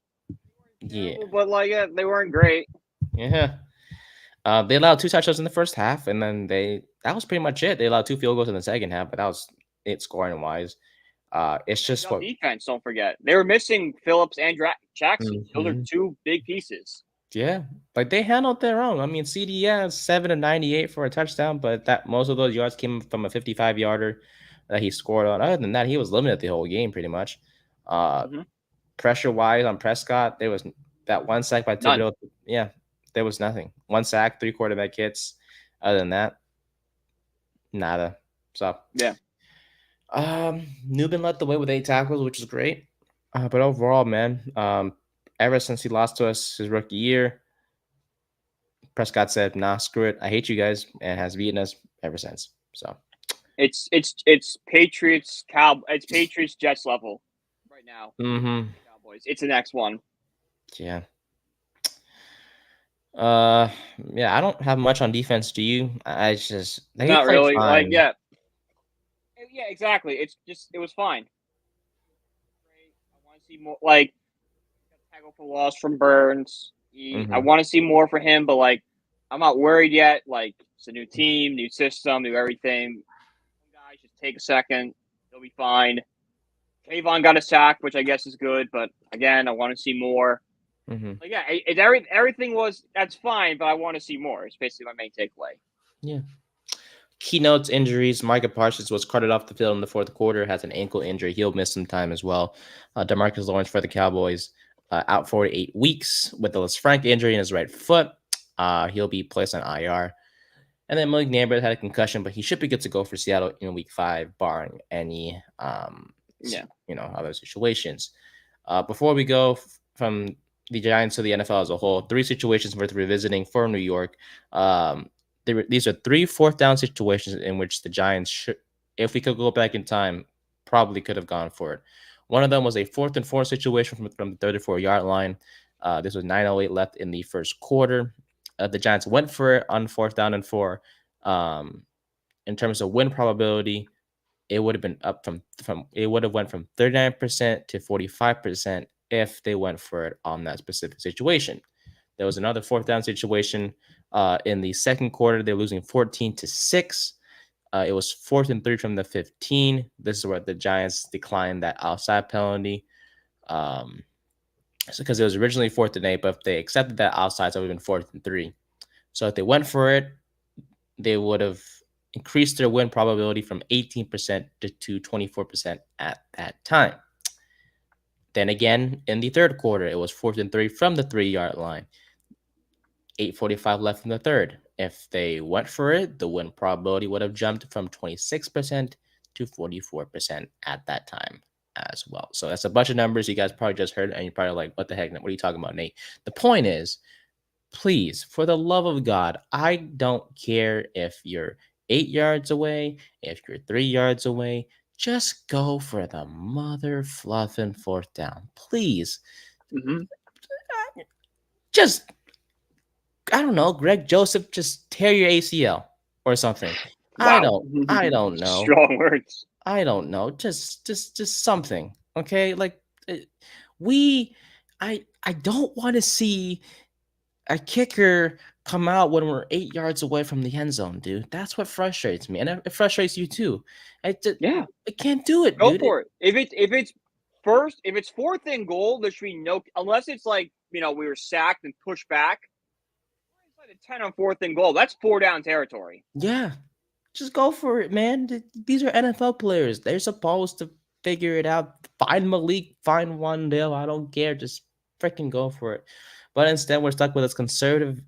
but they weren't great. Yeah. They allowed 2 touchdowns in the first half, and then that was pretty much it. They allowed 2 field goals in the second half, but that was it scoring wise. It's just what defense. Don't forget, they were missing Phillips and Jackson. Mm-hmm. Those are 2 big pieces. Yeah, like they handled their own. I mean, CD 7 of 98 for a touchdown, but that most of those yards came from a 55-yarder that he scored on. Other than that, he was limited the whole game pretty much. Pressure wise on Prescott, there was that 1 sack by Thibodeau. Yeah, there was nothing. 1 sack, 3 quarterback hits. Other than that, nada. So yeah. Newman led the way with 8 tackles, which is great. But overall, man, ever since he lost to us his rookie year, Prescott said, "Nah, screw it. I hate you guys," and has beaten us ever since. So it's Patriots Jets level right now. Mm-hmm. Cowboys. It's the next one. Yeah. I don't have much on defense. Do you? I just not really fine. Yeah, exactly. It was fine. I want to see more. Like, tackle for loss from Burns. I want to see more for him, but like, I'm not worried yet. Like, it's a new team, new system, new everything. Guys, just take a second. They'll be fine. Kayvon got a sack, which I guess is good, but again, I want to see more. Like, everything that's fine, but I want to see more. It's basically my main takeaway. Yeah. Keynotes, injuries. Micah Parsons was carted off the field in the 4th quarter, has an ankle injury. He'll miss some time as well. DeMarcus Lawrence for the Cowboys, out for 8 weeks with a Lisfranc injury in his right foot. He'll be placed on IR. And then Malik Neighbors had a concussion, but he should be good to go for Seattle in week 5, barring any other situations. Before we go from the Giants to the NFL as a whole, 3 situations worth revisiting for New York. These are 3 4th down situations in which the Giants should, if we could go back in time, probably could have gone for it. One of them was a 4th and 4 situation from the 34-yard line. This was 9:08 left in the first quarter. The Giants went for it on 4th down and 4. In terms of win probability, it would have been up from 39% to 45% if they went for it on that specific situation. There was another 4th down situation in the second quarter. They're losing 14-6. It was 4th and 3 from the 15. This is where the Giants declined that outside penalty. Because it was originally 4th and 8, but if they accepted that outside, it would have been 4th and 3. So if they went for it, they would have increased their win probability from 18% to 24% at that time. Then again, in the third quarter, it was 4th and 3 from the 3-yard line. 8:45 left in the third. If they went for it, the win probability would have jumped from 26% to 44% at that time as well. So that's a bunch of numbers you guys probably just heard, and you're probably like, what the heck? What are you talking about, Nate? The point is, please, for the love of God, I don't care if you're 8 yards away, if you're 3 yards away, just go for the mother fluffing 4th down. Please. Just, I don't know, Greg Joseph, just tear your ACL or something. Wow. I don't know. Strong words. I don't know. Just something. Okay. Like, I don't want to see a kicker come out when we're 8 yards away from the end zone, dude. That's what frustrates me, and it frustrates you too. Yeah, I can't do it, go dude. for it. If it's if it's 4th and goal, there should be no, unless it's like, we were sacked and pushed back. It's like a 10 on 4th and goal. That's 4 down territory. Yeah, just go for it, man. These are NFL players. They're supposed to figure it out. Find Malik, find Wandale. I don't care. Just freaking go for it. But instead, we're stuck with this conservative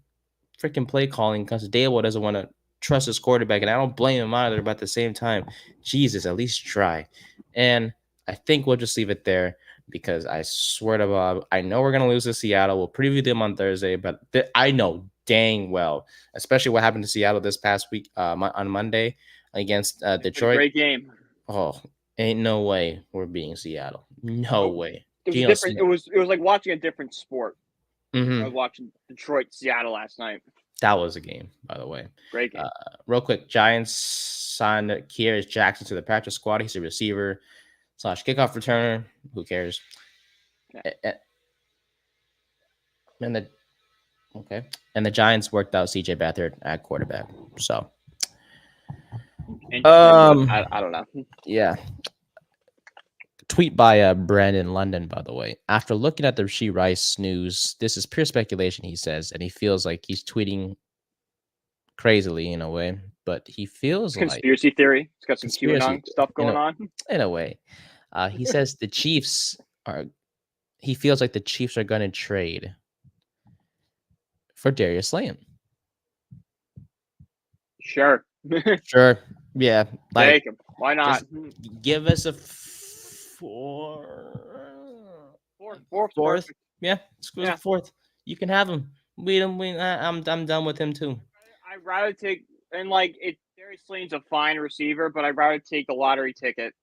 freaking play calling because Dable doesn't want to trust his quarterback, and I don't blame him either. But at the same time, Jesus, at least try. And I think we'll just leave it there because I swear to God, I know we're gonna lose to Seattle. We'll preview them on Thursday, but I know dang well, especially what happened to Seattle this past week on Monday against Detroit. Great game. Oh, ain't no way we're beating Seattle. No way. It was different. It was like watching a different sport. Mm-hmm. I was watching Detroit Seattle last night. That was a game, by the way. Great game. Real quick, Giants signed Kearis Jackson to the practice squad. He's a receiver / kickoff returner. Who cares? Yeah. And the Giants worked out CJ Beathard at quarterback. So, I don't know. Yeah. Tweet by Brandon London, by the way. After looking at the Rashee Rice news, this is pure speculation, he says, and he feels like he's tweeting crazily in a way, but he feels conspiracy theory. It's got some QAnon stuff going on. In a way. He says the Chiefs he feels like the Chiefs are going to trade for Darius Slayton. Sure. Sure. Yeah. Take him. Why not? Give us a fourth. Yeah. Screw the fourth. You can have him. I'm done with him too. I'd rather take, and like Darius Slayton's a fine receiver, but I'd rather take the lottery ticket.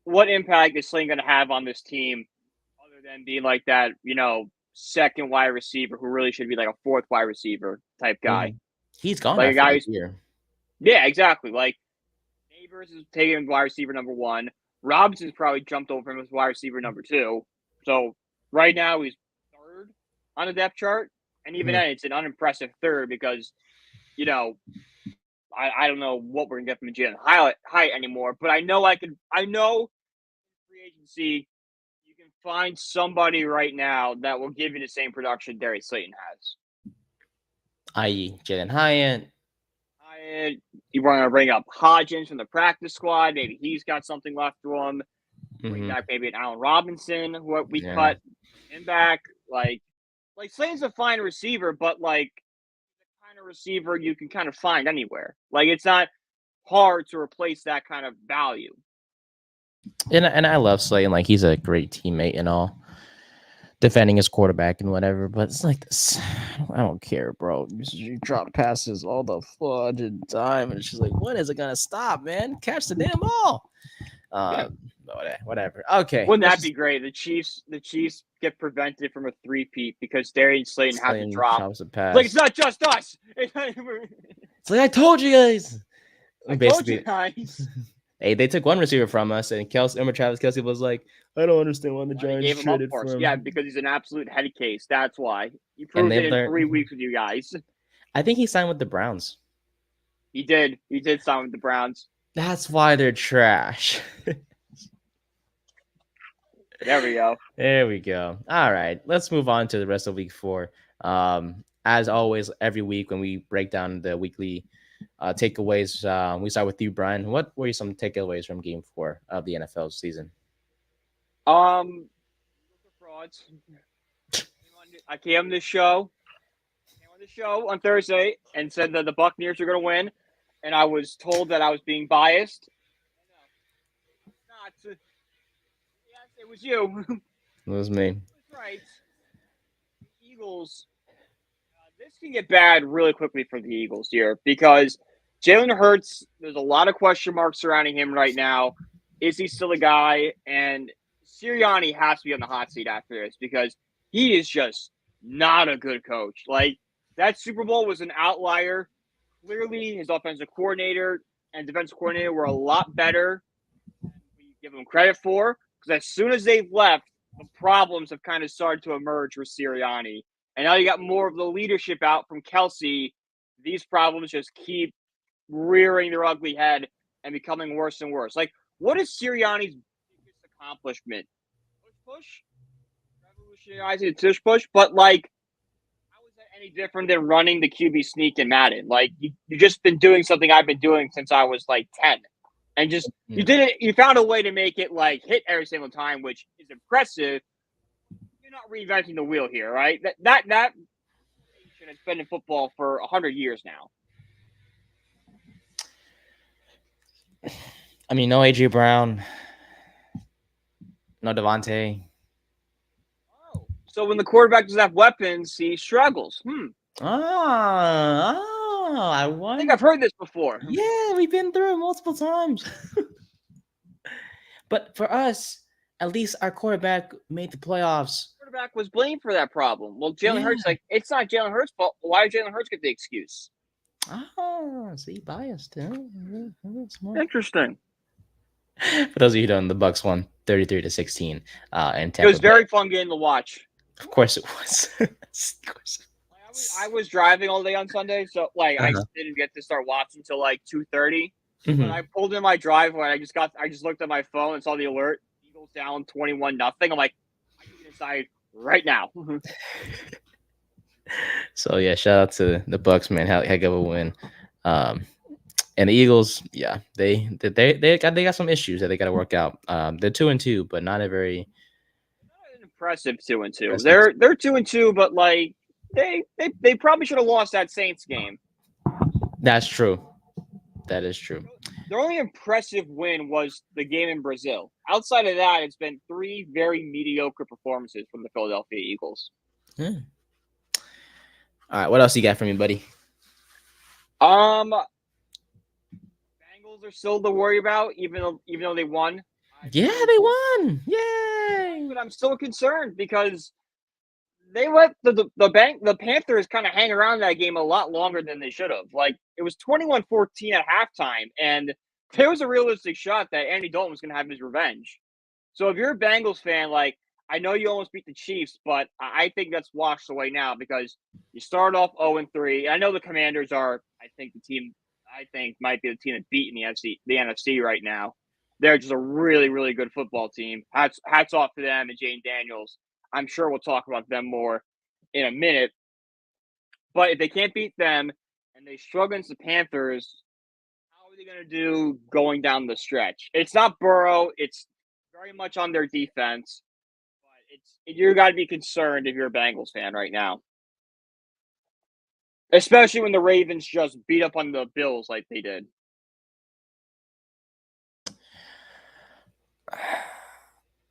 What impact is Slayton going to have on this team other than being like that, second wide receiver who really should be like a fourth wide receiver type guy? Mm-hmm. He's gone like a guy who's here. Yeah, exactly. Like Neighbors is taking wide receiver number 1. Robinson's probably jumped over him as wide receiver number 2. So right now he's 3rd on the depth chart, and even then it's an unimpressive 3rd because, I don't know what we're gonna get from Jalen Hyatt anymore. But I know in free agency you can find somebody right now that will give you the same production Darius Slayton has. I.e. Jalen Hyatt. You want to bring up Hodgins from the practice squad. Maybe he's got something left to him. Bring back maybe an Allen Robinson, who we cut him back. Like Slayton's a fine receiver, but like the kind of receiver you can kind of find anywhere. Like it's not hard to replace that kind of value. And I love Slayton. Like he's a great teammate and all, defending his quarterback and whatever, but it's like this. I don't care, bro. You drop passes all the fudging time, and it's just like, when is it gonna stop, man? Catch the damn ball. Whatever. Okay. Wouldn't that be great? The Chiefs get prevented from a 3-peat because Darius Slayton has to drop. Like it's not just us. It's like I told you guys. Basically, told you guys. Hey, they took one receiver from us, and Travis Kelce was like, I don't understand why the Giants traded for him. Yeah, because he's an absolute head case. That's why. He proved it in 3 weeks with you guys. I think he signed with the Browns. He did. He did sign with the Browns. That's why they're trash. There we go. There we go. All right. Let's move on to the rest of week 4. As always, every week when we break down the weekly takeaways, we start with you, Brian. What were some takeaways from game 4 of the NFL season? Frauds. I came on this show on Thursday and said that the Buccaneers are going to win, and I was told that I was being biased. Not. Yes, it was you. It was me. That's right. The Eagles. This can get bad really quickly for the Eagles here because Jalen Hurts, there's a lot of question marks surrounding him right now. Is he still a guy? And Sirianni has to be on the hot seat after this because he is just not a good coach. Like, that Super Bowl was an outlier. Clearly, his offensive coordinator and defensive coordinator were a lot better than we give him credit for. Because as soon as they've left, the problems have kind of started to emerge with Sirianni. And now you got more of the leadership out from Kelsey. These problems just keep rearing their ugly head and becoming worse and worse. Like, what is Sirianni's biggest accomplishment? Push? Revolutionizing the tush push? But, like, how is that any different than running the QB sneak in Madden? Like, you've just been doing something I've been doing since I was, like, 10. And just, you did it, you found a way to make it, like, hit every single time, which is impressive. You're not reinventing the wheel here, right? That has been in football for 100 years now. I mean, no A.J. Brown, no Devontae. Oh, so when the quarterback doesn't have weapons, he struggles. I think I've heard this before. Yeah, we've been through it multiple times. But for us, at least our quarterback made the playoffs. Quarterback was blamed for that problem. Well, Jalen Hurts, like, it's not Jalen Hurts' fault. Why did Jalen Hurts get the excuse? See, biased. Interesting. For those of you who don't, the Bucks won 33-16. And It was very fun game to watch. Of course it was. I was driving all day on Sunday, so like I didn't get to start watching until like 2:30. When I pulled in my driveway, I just looked at my phone and saw the alert. Eagles down 21-0. I'm like, I can decide right now. So yeah, shout out to the Bucks, man. Heck of a win. And the Eagles, yeah, they got some issues that they got to work out. They're 2-2, but not a very impressive 2-2. They're 2-2, but like they probably should have lost that Saints game. That's true. That is true. Their only impressive win was the game in Brazil. Outside of that, it's been 3 very mediocre performances from the Philadelphia Eagles. All right, what else you got for me, buddy? Bengals are still to worry about, even though they won. Yeah, they won. Yay! But I'm still concerned because they let the Panthers kind of hang around that game a lot longer than they should have. Like, it was 21-14 at halftime, and there was a realistic shot that Andy Dalton was going to have his revenge. So if you're a Bengals fan, like, I know you almost beat the Chiefs, but I think that's washed away now because you start off 0-3. I know the Commanders are, might be the team that beat in the NFC right now. They're just a really, really good football team. Hats off to them and Jane Daniels. I'm sure we'll talk about them more in a minute. But if they can't beat them and they struggle against the Panthers, how are they going to do going down the stretch? It's not Burrow. It's very much on their defense. But you got to be concerned if you're a Bengals fan right now. Especially when the Ravens just beat up on the Bills like they did.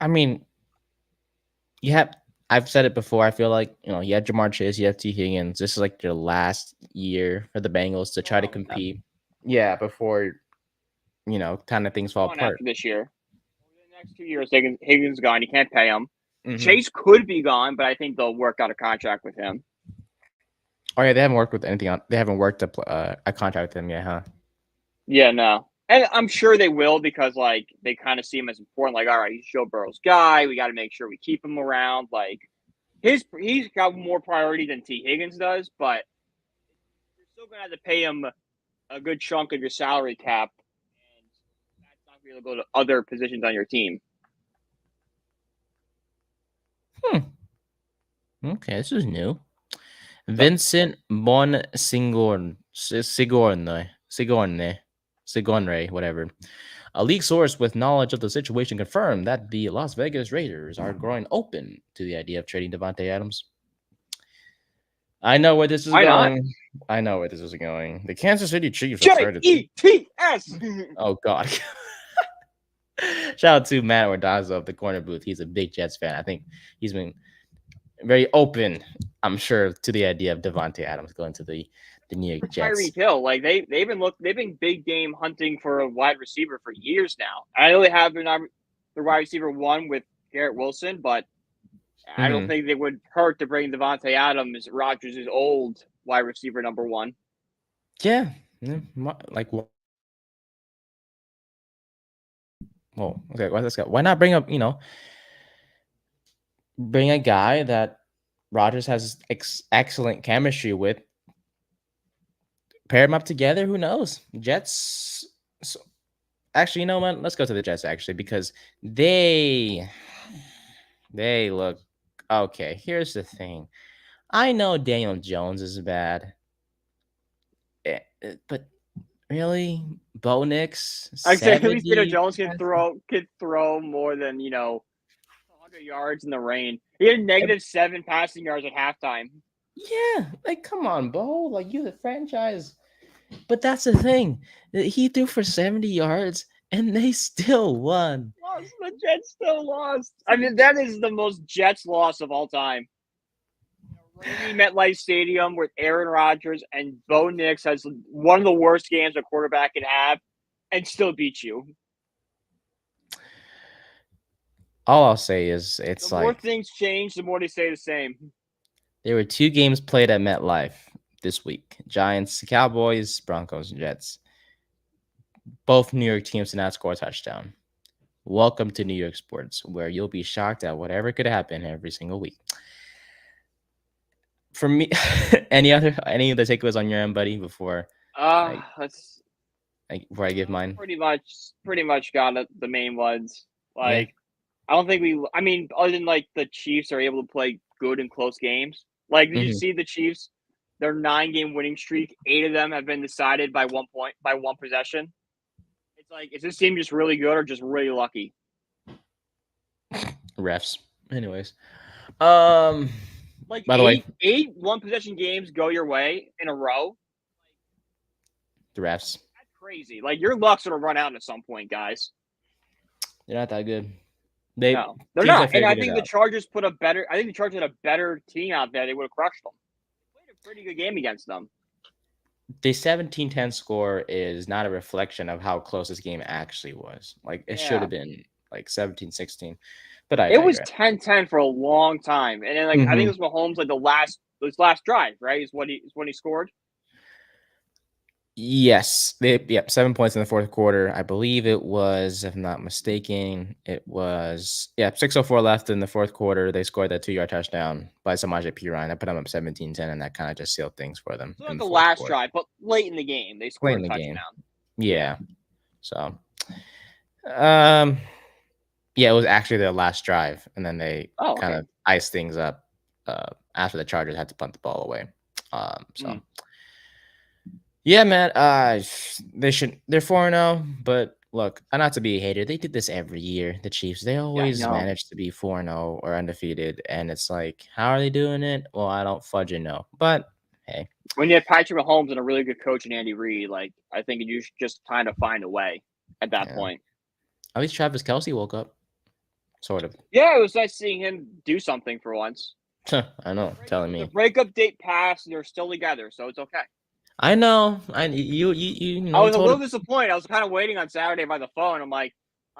I mean, I've said it before. I feel like, you have Jamar Chase, you have T. Higgins. This is like your last year for the Bengals to try to compete. Yeah, before, kind of things fall apart. After this year. Over the next 2 years, Higgins is gone. You can't pay him. Mm-hmm. Chase could be gone, but I think they'll work out a contract with him. Oh, yeah, they haven't worked with anything on. They haven't worked a contract with him yet, huh? Yeah, no. And I'm sure they will because, like, they kind of see him as important. Like, all right, he's Joe Burrow's guy. We got to make sure we keep him around. Like, he's got more priority than T. Higgins does, but you're still going to have to pay him a good chunk of your salary cap. And that's not going to go to other positions on your team. Okay, this is new. Vincent Bonsignore, whatever. A league source with knowledge of the situation confirmed that the Las Vegas Raiders are growing open to the idea of trading Davante Adams. I know where this is going. I know where this is going. The Kansas City Chiefs have traded J-E-T-S. Oh, God. Shout out to Matt Ordazzo of the corner booth. He's a big Jets fan. I think he's been very open, I'm sure, to the idea of Davante Adams going to the New York Jets. Tyreek Hill, like they've been big game hunting for a wide receiver for years now. I know they have their wide receiver 1 with Garrett Wilson, but I don't think they would hurt to bring Davante Adams, Rodgers' old wide receiver number 1. Yeah, like Well, okay, let's go. Why not bring up, bring a guy that Rodgers has excellent chemistry with, pair them up together. Who knows? Jets. So, actually, you know what? Let's go to the Jets actually because they look okay. Here's the thing. I know Daniel Jones is bad, but really, Bo Nix I'd say at least Daniel 70. Jones could throw more than 100 yards in the rain. He had -7 passing yards at halftime. Yeah, like come on, Bo. Like you, the franchise. But that's the thing. He threw for 70 yards and they still won. Lost. The Jets still lost. I mean, that is the most Jets loss of all time. Rainy MetLife Stadium with Aaron Rodgers and Bo Nix has one of the worst games a quarterback can have and still beat you. All I'll say is it's The more like things change, the more they stay the same. there were 2 games played at MetLife this week. Giants, Cowboys, Broncos, Jets. Both New York teams did not score a touchdown. Welcome to New York sports, where you'll be shocked at whatever could happen every single week. For me, any of the takeaways on your end, buddy, before Let's before I give mine? pretty much got it, the main ones. Yeah. I don't think I mean, other than the Chiefs are able to play good and close games. Did you see the Chiefs? Their 9-game winning streak, 8 of them have been decided by 1 point, by 1 possession. It's is this team just really good or just really lucky? Refs. Anyways. By the way, 8 1-possession games go your way in a row. The refs. That's crazy. Your luck's gonna run out at some point, guys. They're not that good. No, they're not. And I think the Chargers had a better team out there. They would have crushed them. They played a pretty good game against them. The 17-10 score is not a reflection of how close this game actually was. It should have been 17-16. But it was 10-10 for a long time. And then I think it was Mahomes his last drive, right? Is when he scored. Yes. 7 points in the fourth quarter. I believe it was, if I'm not mistaken, it was 6:04 left in the fourth quarter. They scored that 2-yard touchdown by Samaje Perine. That put them up 17-10, and that kind of just sealed things for them. So not the last drive, but late in the game, they scored a touchdown. Yeah. So, it was actually their last drive, and then they kind of iced things up after the Chargers had to punt the ball away. Yeah, man. They're 4-0, but look, not to be a hater, they did this every year. The Chiefs, they always manage to be 4-0 or undefeated, and it's how are they doing it? Well, I don't fudging know, but hey, when you have Patrick Mahomes and a really good coach in Andy Reid, I think you should just kind of find a way at that point. At least Travis Kelce woke up, sort of. Yeah, it was nice seeing him do something for once. I know, telling me the breakup date passed, and they're still together, so it's okay. I know. I was a little disappointed. I was kind of waiting on Saturday by the phone. I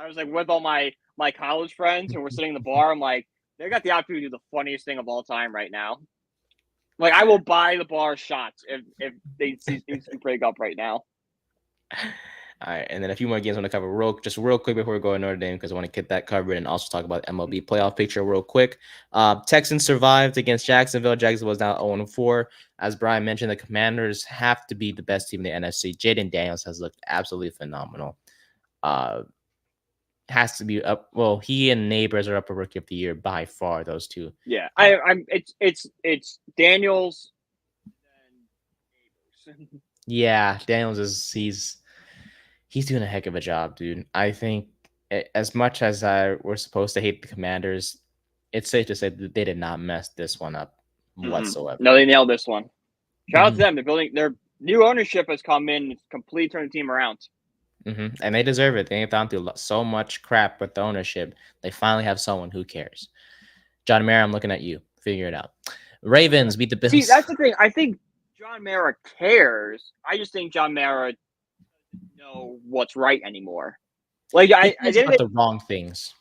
was with all my college friends, and we're sitting in the bar. I'm they got the opportunity to do the funniest thing of all time right now. I will buy the bar shots if they break up right now. All right, and then a few more games I want to cover real quick before we go to Notre Dame because I want to get that covered and also talk about MLB Playoff Picture real quick. Texans survived against Jacksonville. Jacksonville is now 0-4. As Brian mentioned, the Commanders have to be the best team in the NFC. Jaden Daniels has looked absolutely phenomenal. Has to be up. Well, he and Neighbors are up for Rookie of the Year by far. Those two. Yeah, it's Daniels and Neighbors. Yeah, Daniels he's doing a heck of a job, dude. I think as much as we're supposed to hate the Commanders, it's safe to say that they did not mess this one up whatsoever. No, they nailed this one. Shout out to them. They're building. Their new ownership has come in, completely turned the team around. And they deserve it. They've gone through so much crap with the ownership. They finally have someone who cares. John Mara, I'm looking at you. Figure it out. Ravens beat the Bills. See, that's the thing. I think John Mara cares. I just think John Mara doesn't know what's right anymore. I did the wrong things.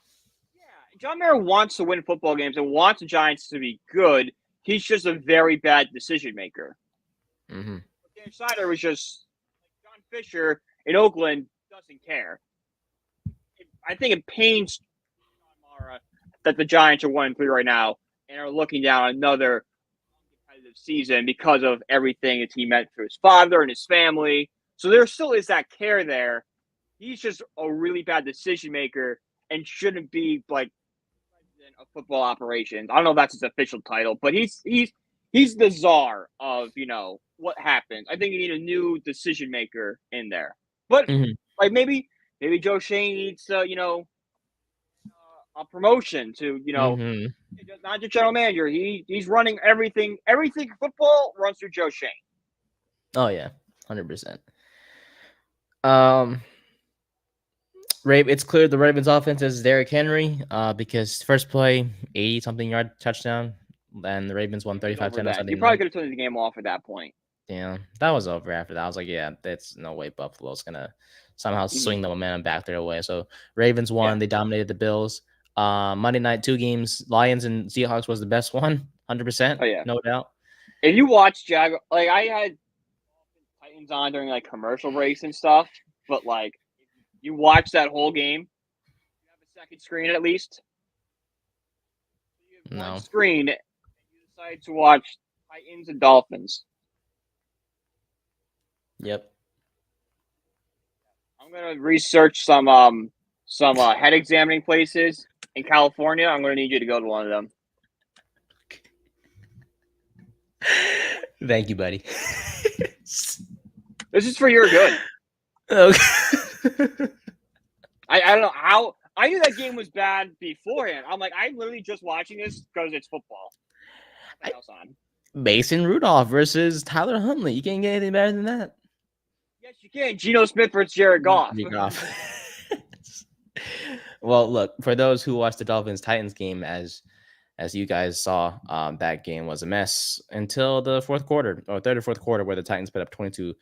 Yeah, John Mara wants to win football games and wants the Giants to be good. He's just a very bad decision maker. Dan Snyder was just John Fisher in Oakland doesn't care. I think it pains Mara that the Giants are 1-3 right now and are looking down another competitive season because of everything that he meant for his father and his family. So there still is that care there. He's just a really bad decision maker and shouldn't be like president of football operations. I don't know if that's his official title, but he's the czar of what happens. I think you need a new decision maker in there. But like maybe Joe Shane needs a promotion to not the general manager. He's running everything. Everything football runs through Joe Shane. Oh yeah, 100%. It's clear the Ravens offense is Derrick Henry because first play 80-something yard touchdown, and the Ravens won 35-10 on Sunday You probably night. could have turned the game off at that point. Yeah, that was over after that. I was like, yeah, that's no way Buffalo's gonna somehow swing the momentum back their way. So Ravens won. Yeah. They dominated the Bills. Monday night, 2 games. Lions and Seahawks was the best one, 100%. Oh yeah, no doubt. If you watch Jaguar, like I had Titans on during like commercial breaks and stuff, but like you watch that whole game, you have a second screen at least. You have one screen, and you decide to watch Titans and Dolphins. Yep. I'm gonna research some head examining places in California. I'm gonna need you to go to one of them. Thank you, buddy. This is for your good. Okay. I don't know how. I knew that game was bad beforehand. I'm like, I'm literally just watching this because it's football. What else on? Mason Rudolph versus Tyler Huntley. You can't get anything better than that. Yes, you can. Geno Smith versus Jared Goff. Well, look, for those who watched the Dolphins-Titans game, as you guys saw, that game was a mess until the fourth quarter, or third or fourth quarter, where the Titans put up 22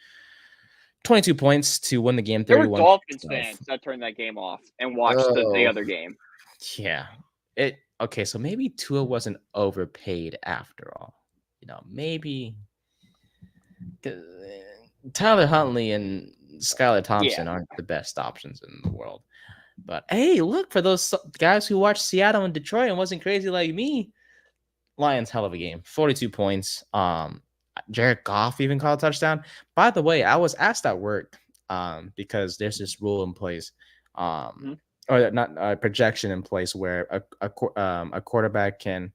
points to win the game. 31. There were Dolphins fans that turned that game off and watched the other game. Yeah. Okay, so maybe Tua wasn't overpaid after all. Maybe Tyler Huntley and Skylar Thompson aren't the best options in the world. But hey, look, for those guys who watched Seattle and Detroit and wasn't crazy like me, Lions, hell of a game. 42 points. Jared Goff even caught a touchdown. By the way, I was asked at work because there's this rule in place, or not a projection in place where a quarterback can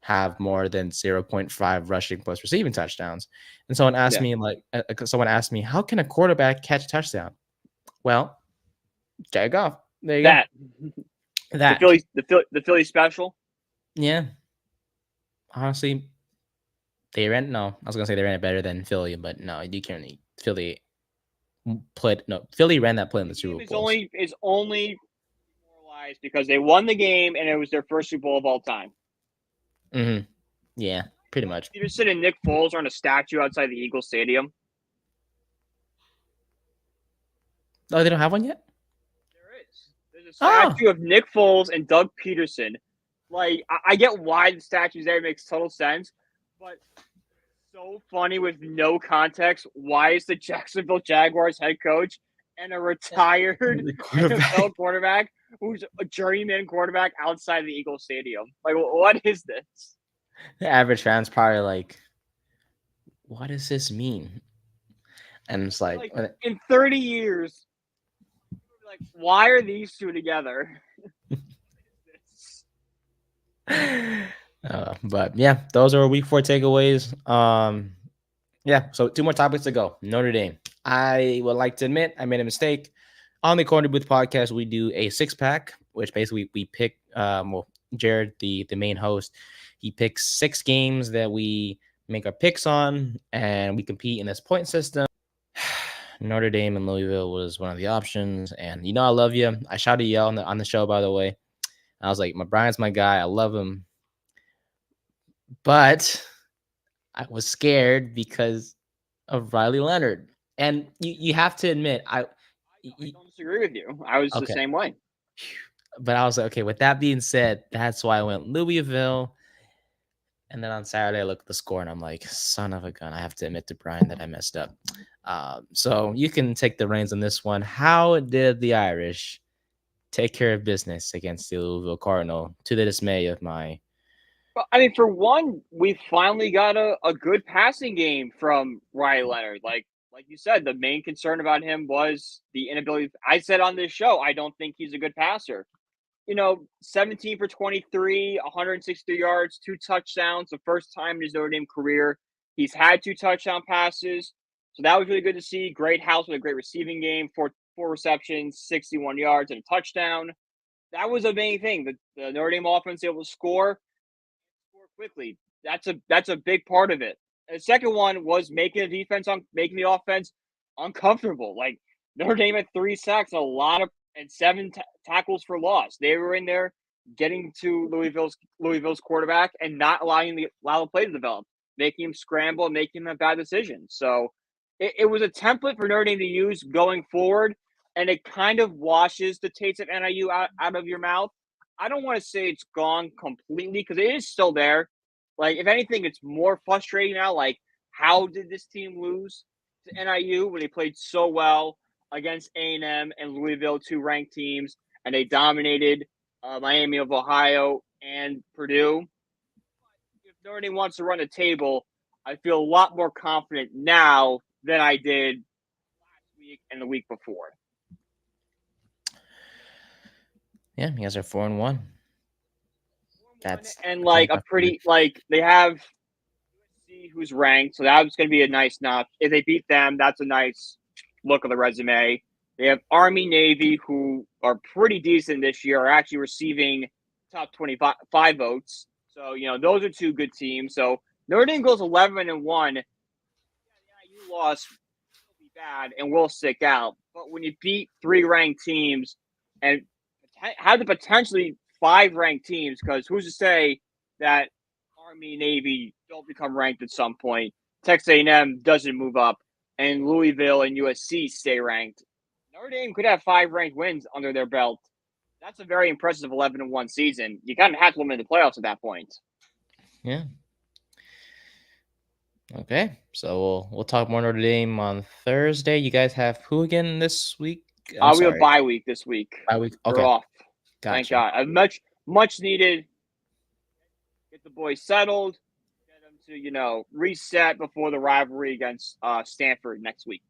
have more than 0.5 rushing plus receiving touchdowns. And someone asked me, how can a quarterback catch a touchdown? Well, Jared Goff. There you go. That the Philly special. Yeah. Honestly, they ran. No, I was gonna say they ran it better than Philly, but no, you can't. Philly ran that play in the Super Bowl. It's only demoralized because they won the game and it was their first Super Bowl of all time. Yeah, pretty much. Peterson and Nick Foles are on a statue outside the Eagles Stadium. Oh, they don't have one yet? There is. There's a statue of Nick Foles and Doug Peterson. Like, I get why the statue's there. It makes total sense. But so funny with no context. Why is the Jacksonville Jaguars head coach and a retired NFL quarterback who's a journeyman quarterback outside the Eagles Stadium? Like, what is this? The average fan's probably like, what does this mean? And it's like in 30 years, like, why are these two together? But yeah, those are week 4 takeaways. Yeah, so 2 more topics to go. Notre Dame. I would like to admit I made a mistake. On the Corner Booth podcast, we do a 6-pack, which basically we pick. Jared, the main host, he picks 6 games that we make our picks on, and we compete in this point system. Notre Dame and Louisville was one of the options, and I love you. I shouted you out on the show, by the way. I was like, Brian's my guy. I love him. But I was scared because of Riley Leonard. And you have to admit, I don't disagree with you. I was the same way. But I was like, okay, with that being said, that's why I went Louisville. And then on Saturday, I looked at the score, and I'm like, son of a gun. I have to admit to Brian that I messed up. So you can take the reins on this one. How did the Irish take care of business against the Louisville Cardinal to the dismay of my. Well, I mean, for one, we finally got a good passing game from Riley Leonard. Like you said, the main concern about him was the inability. I said on this show, I don't think he's a good passer. 17 for 23, 163 yards, 2 touchdowns, the first time in his Notre Dame career. He's had 2 touchdown passes, so that was really good to see. Great house with a great receiving game, four receptions, 61 yards, and a touchdown. That was the main thing. The Notre Dame offense able to score quickly. That's a big part of it. The second one was making the offense uncomfortable. Like Notre Dame had 3 sacks, and 7 tackles for loss. They were in there getting to Louisville's quarterback and not allowing the play to develop, making him scramble, making him have bad decisions. So it was a template for Notre Dame to use going forward, and it kind of washes the taste of NIU out of your mouth. I don't want to say it's gone completely because it is still there. Like, if anything, it's more frustrating now. Like, how did this team lose to NIU when they played so well against A&M and Louisville, 2 ranked teams, and they dominated Miami of Ohio and Purdue? If Notre Dame wants to run the table, I feel a lot more confident now than I did last week and the week before. Yeah, you guys are 4-1. That's like a pretty they have USC who's ranked, so that's going to be a nice notch. If they beat them, that's a nice look of the resume. They have Army, Navy, who are pretty decent this year, are actually receiving top 25 votes. So those are 2 good teams. So Notre Dame goes 11-1. Yeah, you lost will be bad and will stick out. But when you beat 3 ranked teams and have the potentially 5 ranked teams, because who's to say that Army, Navy don't become ranked at some point, Texas A&M doesn't move up, and Louisville and USC stay ranked. Notre Dame could have 5 ranked wins under their belt. That's a very impressive 11-1 season. You kind of have to limit the playoffs at that point. Yeah. Okay, so we'll talk more Notre Dame on Thursday. You guys have who again this week? We have bye week this week. Bye week. Okay. We're off. Gotcha. Thank God. Much needed. Get the boys settled. Get them to reset before the rivalry against Stanford next week.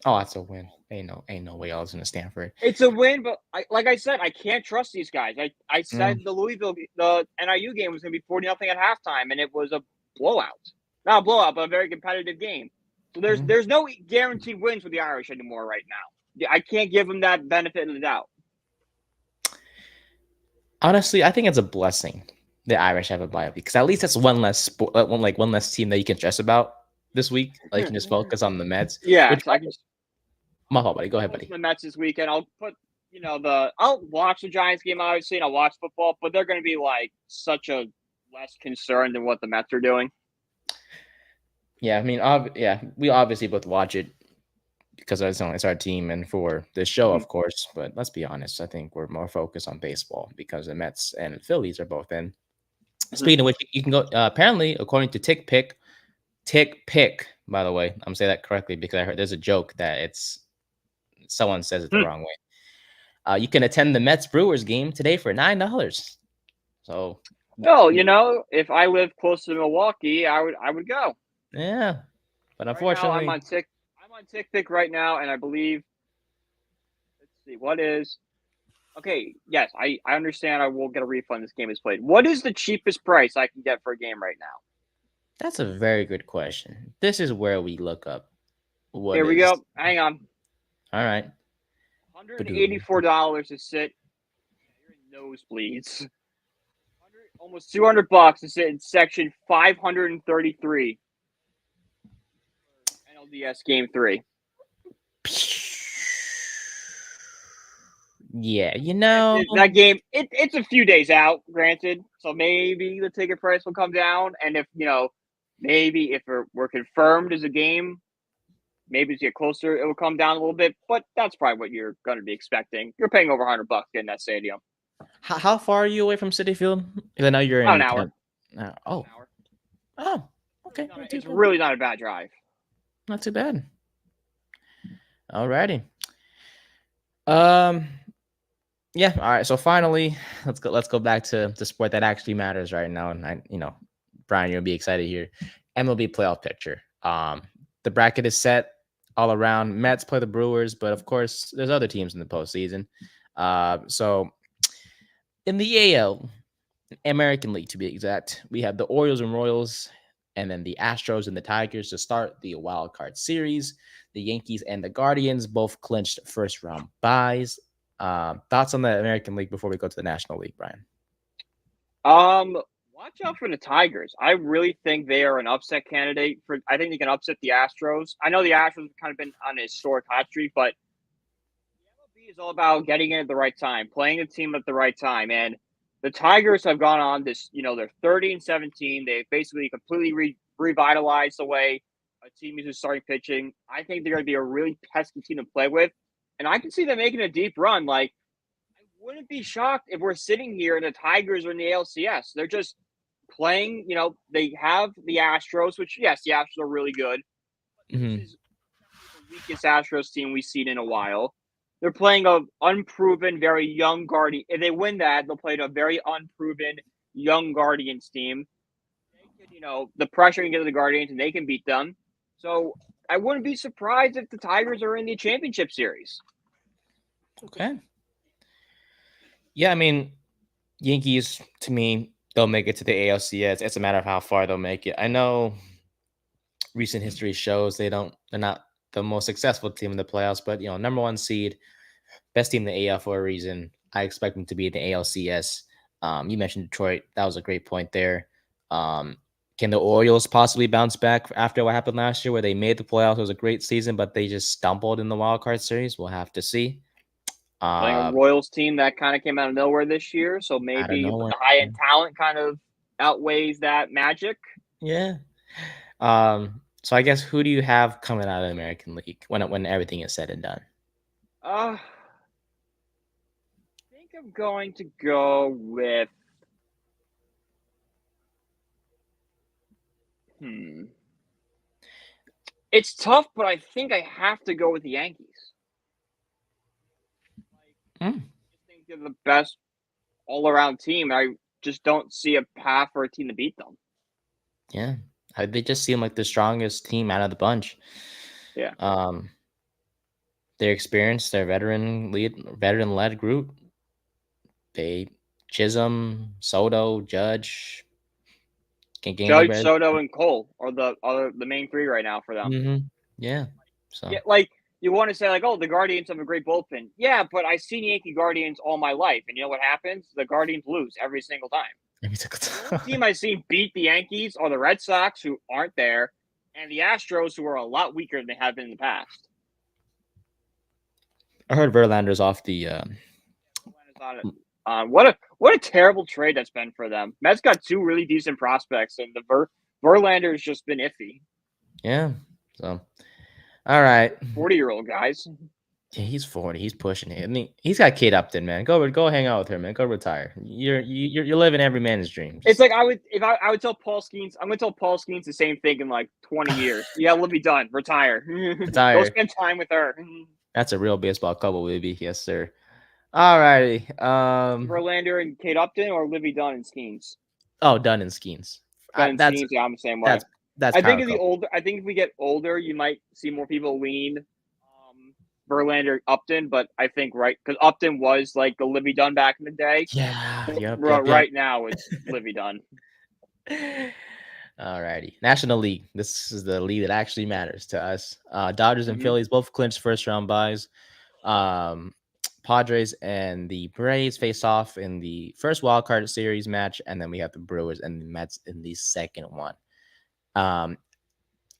Oh, that's a win. Ain't no way I was in Stanford. It's a win, but like I said, I can't trust these guys. I said the NIU game was going to be 40-0 at halftime, and it was a blowout. Not a blowout, but a very competitive game. So there's no guaranteed wins for the Irish anymore right now. I can't give them that benefit of the doubt. Honestly, I think it's a blessing the Irish have a bye week, because at least that's one less one less team that you can stress about this week. Like, you can just focus on the Mets. Yeah, my fault, buddy. Go ahead, buddy. The Mets this weekend. I'll put I'll watch the Giants game, obviously, and I'll watch football, but they're going to be like such a less concerned than what the Mets are doing. Yeah, I mean, we obviously both watch it because it's our team and for this show, of course. But let's be honest, I think we're more focused on baseball because the Mets and the Phillies are both in. Speaking of which, you can go. Apparently, according to Tick Pick. By the way, I'm saying that correctly because I heard there's a joke that someone says it the wrong way. You can attend the Mets Brewers game today for $9. So, if I live close to Milwaukee, I would go. Yeah, but unfortunately, I'm on Tick Pick right now, and I believe. Let's see, what is? Okay, yes, I understand. I will get a refund. This game is played. What is the cheapest price I can get for a game right now? That's a very good question. This is where we look up. Here we go. Hang on. All right. $184 to sit. You're in nosebleeds. Almost $200 to sit in section 533. NLDS Game 3. Yeah, that game. It's a few days out, granted. So maybe the ticket price will come down, and if maybe if we're confirmed as a game, maybe as you get closer, it will come down a little bit. But that's probably what you're going to be expecting. You're paying over $100 in that stadium. How far are you away from Citi Field? Because I know you're in an hour. Oh, okay. It's really not a bad drive. Not too bad. Alrighty. Yeah. All right. So finally, let's go back to the sport that actually matters right now. And Brian, you'll be excited here. MLB playoff picture. The bracket is set all around. Mets play the Brewers, but of course, there's other teams in the postseason. So in the AL, American League to be exact, we have the Orioles and Royals, and then the Astros and the Tigers to start the wild card series. The Yankees and the Guardians both clinched first round byes. Thoughts on the American League before we go to the National League, Brian? Watch out for the Tigers. I really think they are an upset candidate. I think they can upset the Astros. I know the Astros have kind of been on a historic hot streak, but the MLB is all about getting in at the right time, playing the team at the right time. And the Tigers have gone on this, they're 30-17. They basically completely revitalized the way a team is starting pitching. I think they're going to be a really pesky team to play with. And I can see them making a deep run. Like, I wouldn't be shocked if we're sitting here and the Tigers are in the ALCS. They're just playing, they have the Astros, which, yes, the Astros are really good. Mm-hmm. This is the weakest Astros team we've seen in a while. They're playing a unproven, very young Guardian. If they win that, they'll play a very unproven, young Guardians team. They can, the pressure can get to the Guardians, and they can beat them. So I wouldn't be surprised if the Tigers are in the championship series. Okay. Yeah, I mean, Yankees, to me, they'll make it to the ALCS. It's a matter of how far they'll make it. I know recent history shows they're not the most successful team in the playoffs, but number one seed, best team in the AL for a reason. I expect them to be in the ALCS. You mentioned Detroit. That was a great point there. Can the Orioles possibly bounce back after what happened last year where they made the playoffs? It was a great season, but they just stumbled in the wild card series. We'll have to see. Playing a Royals team that kind of came out of nowhere this year, so maybe the high-end talent kind of outweighs that magic. Yeah. So I guess who do you have coming out of the American League when everything is said and done? I think I'm going to go with It's tough, but I think I have to go with the Yankees. I think they're the best all-around team. I just don't see a path for a team to beat them. Yeah. They just seem like the strongest team out of the bunch. Yeah. Their experience, their veteran-led group. They Chisholm, Soto, Judge. Judge, Soto, and Cole are the main three right now for them. Mm-hmm. Yeah. So yeah, like you want to say like, oh, the Guardians have a great bullpen. Yeah, but I've seen Yankee Guardians all my life, and you know what happens? The Guardians lose every single time. The only team I've seen beat the Yankees are the Red Sox, who aren't there, and the Astros, who are a lot weaker than they have been in the past. I heard Verlander's off the. What a terrible trade that's been for them. Mets got two really decent prospects, and the Verlander's just been iffy. Yeah. So, all right. 40-year-old guys. Yeah, he's 40. He's pushing it. I mean, he's got Kate Upton, man. Go hang out with her, man. Go retire. You're living every man's dream. It's like I would tell Paul Skeens. I'm gonna tell Paul Skeens the same thing in like 20 years. Yeah, we'll be done. Retire. Go spend time with her. That's a real baseball couple, baby. Yes, sir. All righty. Verlander and Kate Upton, or Livy Dunn and Skeens? Oh, Dunn and Skeens. Skeens, yeah, I'm the same way. That's I think I think if we get older, you might see more people lean Verlander, Upton, but I think because Upton was like the Livy Dunn back in the day. Yeah. Yep, right now it's Livy Dunn. All righty. National League. This is the league that actually matters to us. Dodgers and Phillies both clinched first round byes. Padres and the Braves face off in the first wild card series match, and then we have the Brewers and the Mets in the second one.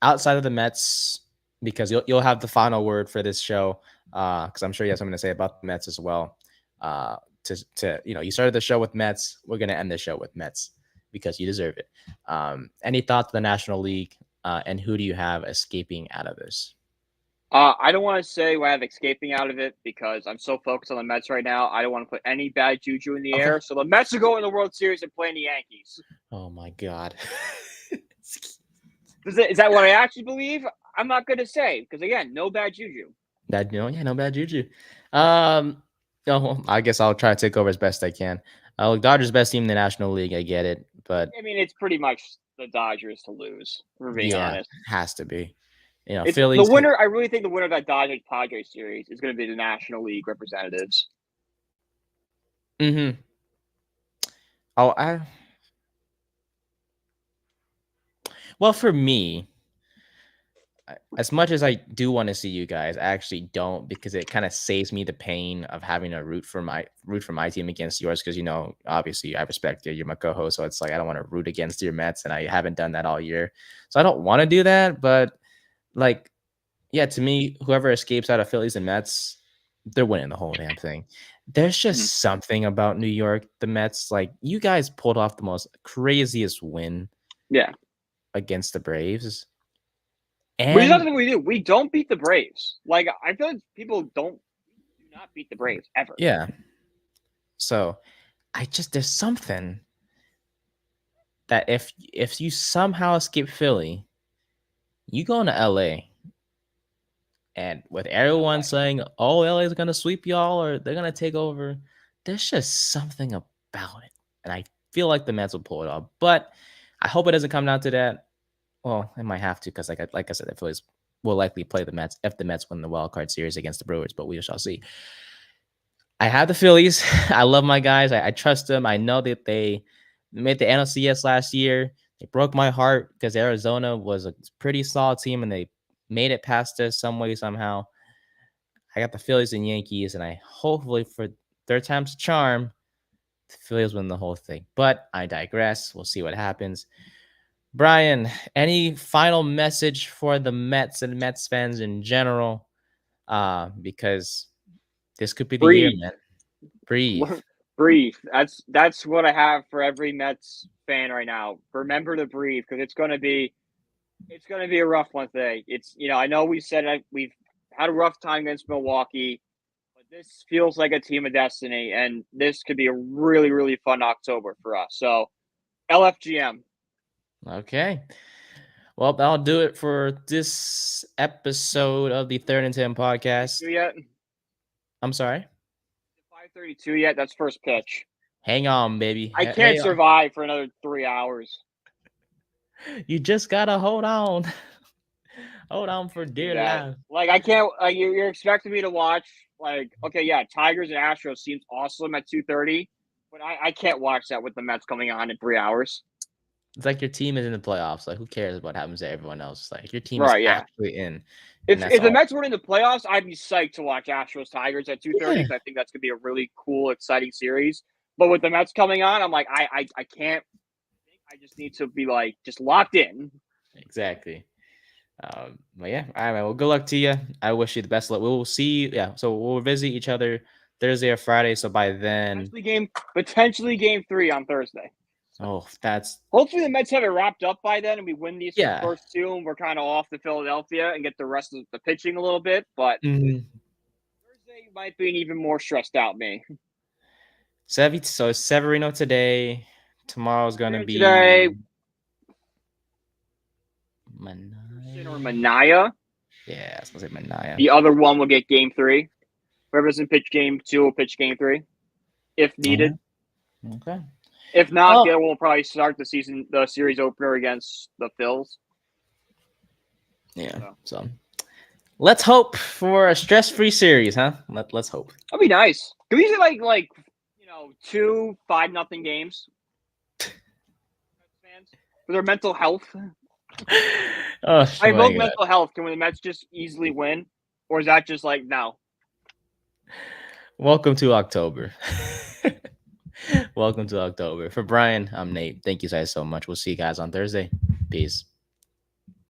Outside of the Mets, because you'll have the final word for this show, because I'm sure you have something to say about the Mets as well. You started the show with Mets. We're gonna end the show with Mets because you deserve it. Any thoughts on the National League, and who do you have escaping out of this? I don't want to say I have escaping out of it because I'm so focused on the Mets right now. I don't want to put any bad juju in the air. So the Mets are going to the World Series and playing the Yankees. Oh my God. Is that what I actually believe? I'm not going to say because, again, no bad juju. No bad juju. No, well, I guess I'll try to take over as best I can. Look, Dodgers best team in the National League. I get it, but I mean, it's pretty much the Dodgers to lose. For being yeah, honest, has to be. it's the Phillies. winner. I really think the winner of that Dodgers Padres series is going to be the National League representatives. Mm-hmm. Oh, well, for me, as much as I do want to see you guys, I actually don't, because it kind of saves me the pain of having to root for my team against yours. Because obviously I respect you. You're my co-host, so it's like I don't want to root against your Mets, and I haven't done that all year, so I don't want to do that. But like, yeah, to me, whoever escapes out of Phillies and Mets, they're winning the whole damn thing. There's just something about New York, the Mets. Like, you guys pulled off the most craziest win, yeah, against the Braves. Which is And nothing we do. We don't beat the Braves. Like, I feel like people do not beat the Braves ever. yeah. So there's something that if you somehow escape Philly, you go into LA, and with everyone saying, "Oh, LA is gonna sweep y'all, or they're gonna take over," there's just something about it, and I feel like the Mets will pull it off. But I hope it doesn't come down to that. Well, it might have to, because like I said, the Phillies will likely play the Mets if the Mets win the wild card series against the Brewers, but we shall see. I have the Phillies. I love my guys. I trust them. I know that they made the NLCS last year. It broke my heart because Arizona was a pretty solid team, and they made it past us some way, somehow. I got the Phillies and Yankees, and I hopefully, for third time's a charm, the Phillies win the whole thing. But I digress. We'll see what happens. Brian, any final message for the Mets and Mets fans in general? Because this could be the year, man. Breathe. Breathe. That's what I have for every Mets fan right now. Remember to breathe, because it's gonna be a rough one today. I know we've had a rough time against Milwaukee, but this feels like a team of destiny, and this could be a really, really fun October for us. So, LFGM. Okay. Well, that'll do it for this episode of the Third and 10 podcast. Yet? I'm sorry? 5:32 yet? That's first pitch. Hang on, baby. I can't survive for another 3 hours. You just gotta hold on. Hold on for dear life. Like, I can't. You're expecting me to watch, like, okay, yeah, Tigers and Astros seems awesome at 2:30, but I can't watch that with the Mets coming on in 3 hours. It's like your team is in the playoffs. Like, who cares what happens to everyone else? Like, your team is actually in. If the Mets were in the playoffs, I'd be psyched to watch Astros Tigers at 2:30, because I think that's gonna be a really cool, exciting series. But with the Mets coming on, I'm like, I can't. I just need to be like just locked in. Exactly. But yeah, all right, man. Well, good luck to you. I wish you the best luck. We will see. Yeah, so we'll visit each other Thursday or Friday. So by then, potentially game 3 on Thursday. Oh, hopefully the Mets have it wrapped up by then, and we win these first 2, and we're kind of off to Philadelphia and get the rest of the pitching a little bit. But Thursday might be an even more stressed out me. So Severino today. Tomorrow's gonna be Mania. Yeah, I was gonna say Mania. The other one will get game 3. Whoever doesn't pitch game 2 will pitch game 3, if needed. Okay. If not, we'll probably start the series opener against the Phils. Yeah. So let's hope for a stress-free series, huh? Let's hope. That'd be nice. Can we say like 2 5-0 games? Fans for their mental health. I invoke mental health. Can the Mets just easily win, or is that just like no? Welcome to October. Welcome to October. For Brian, I'm Nate. Thank you guys so much. We'll see you guys on Thursday. Peace.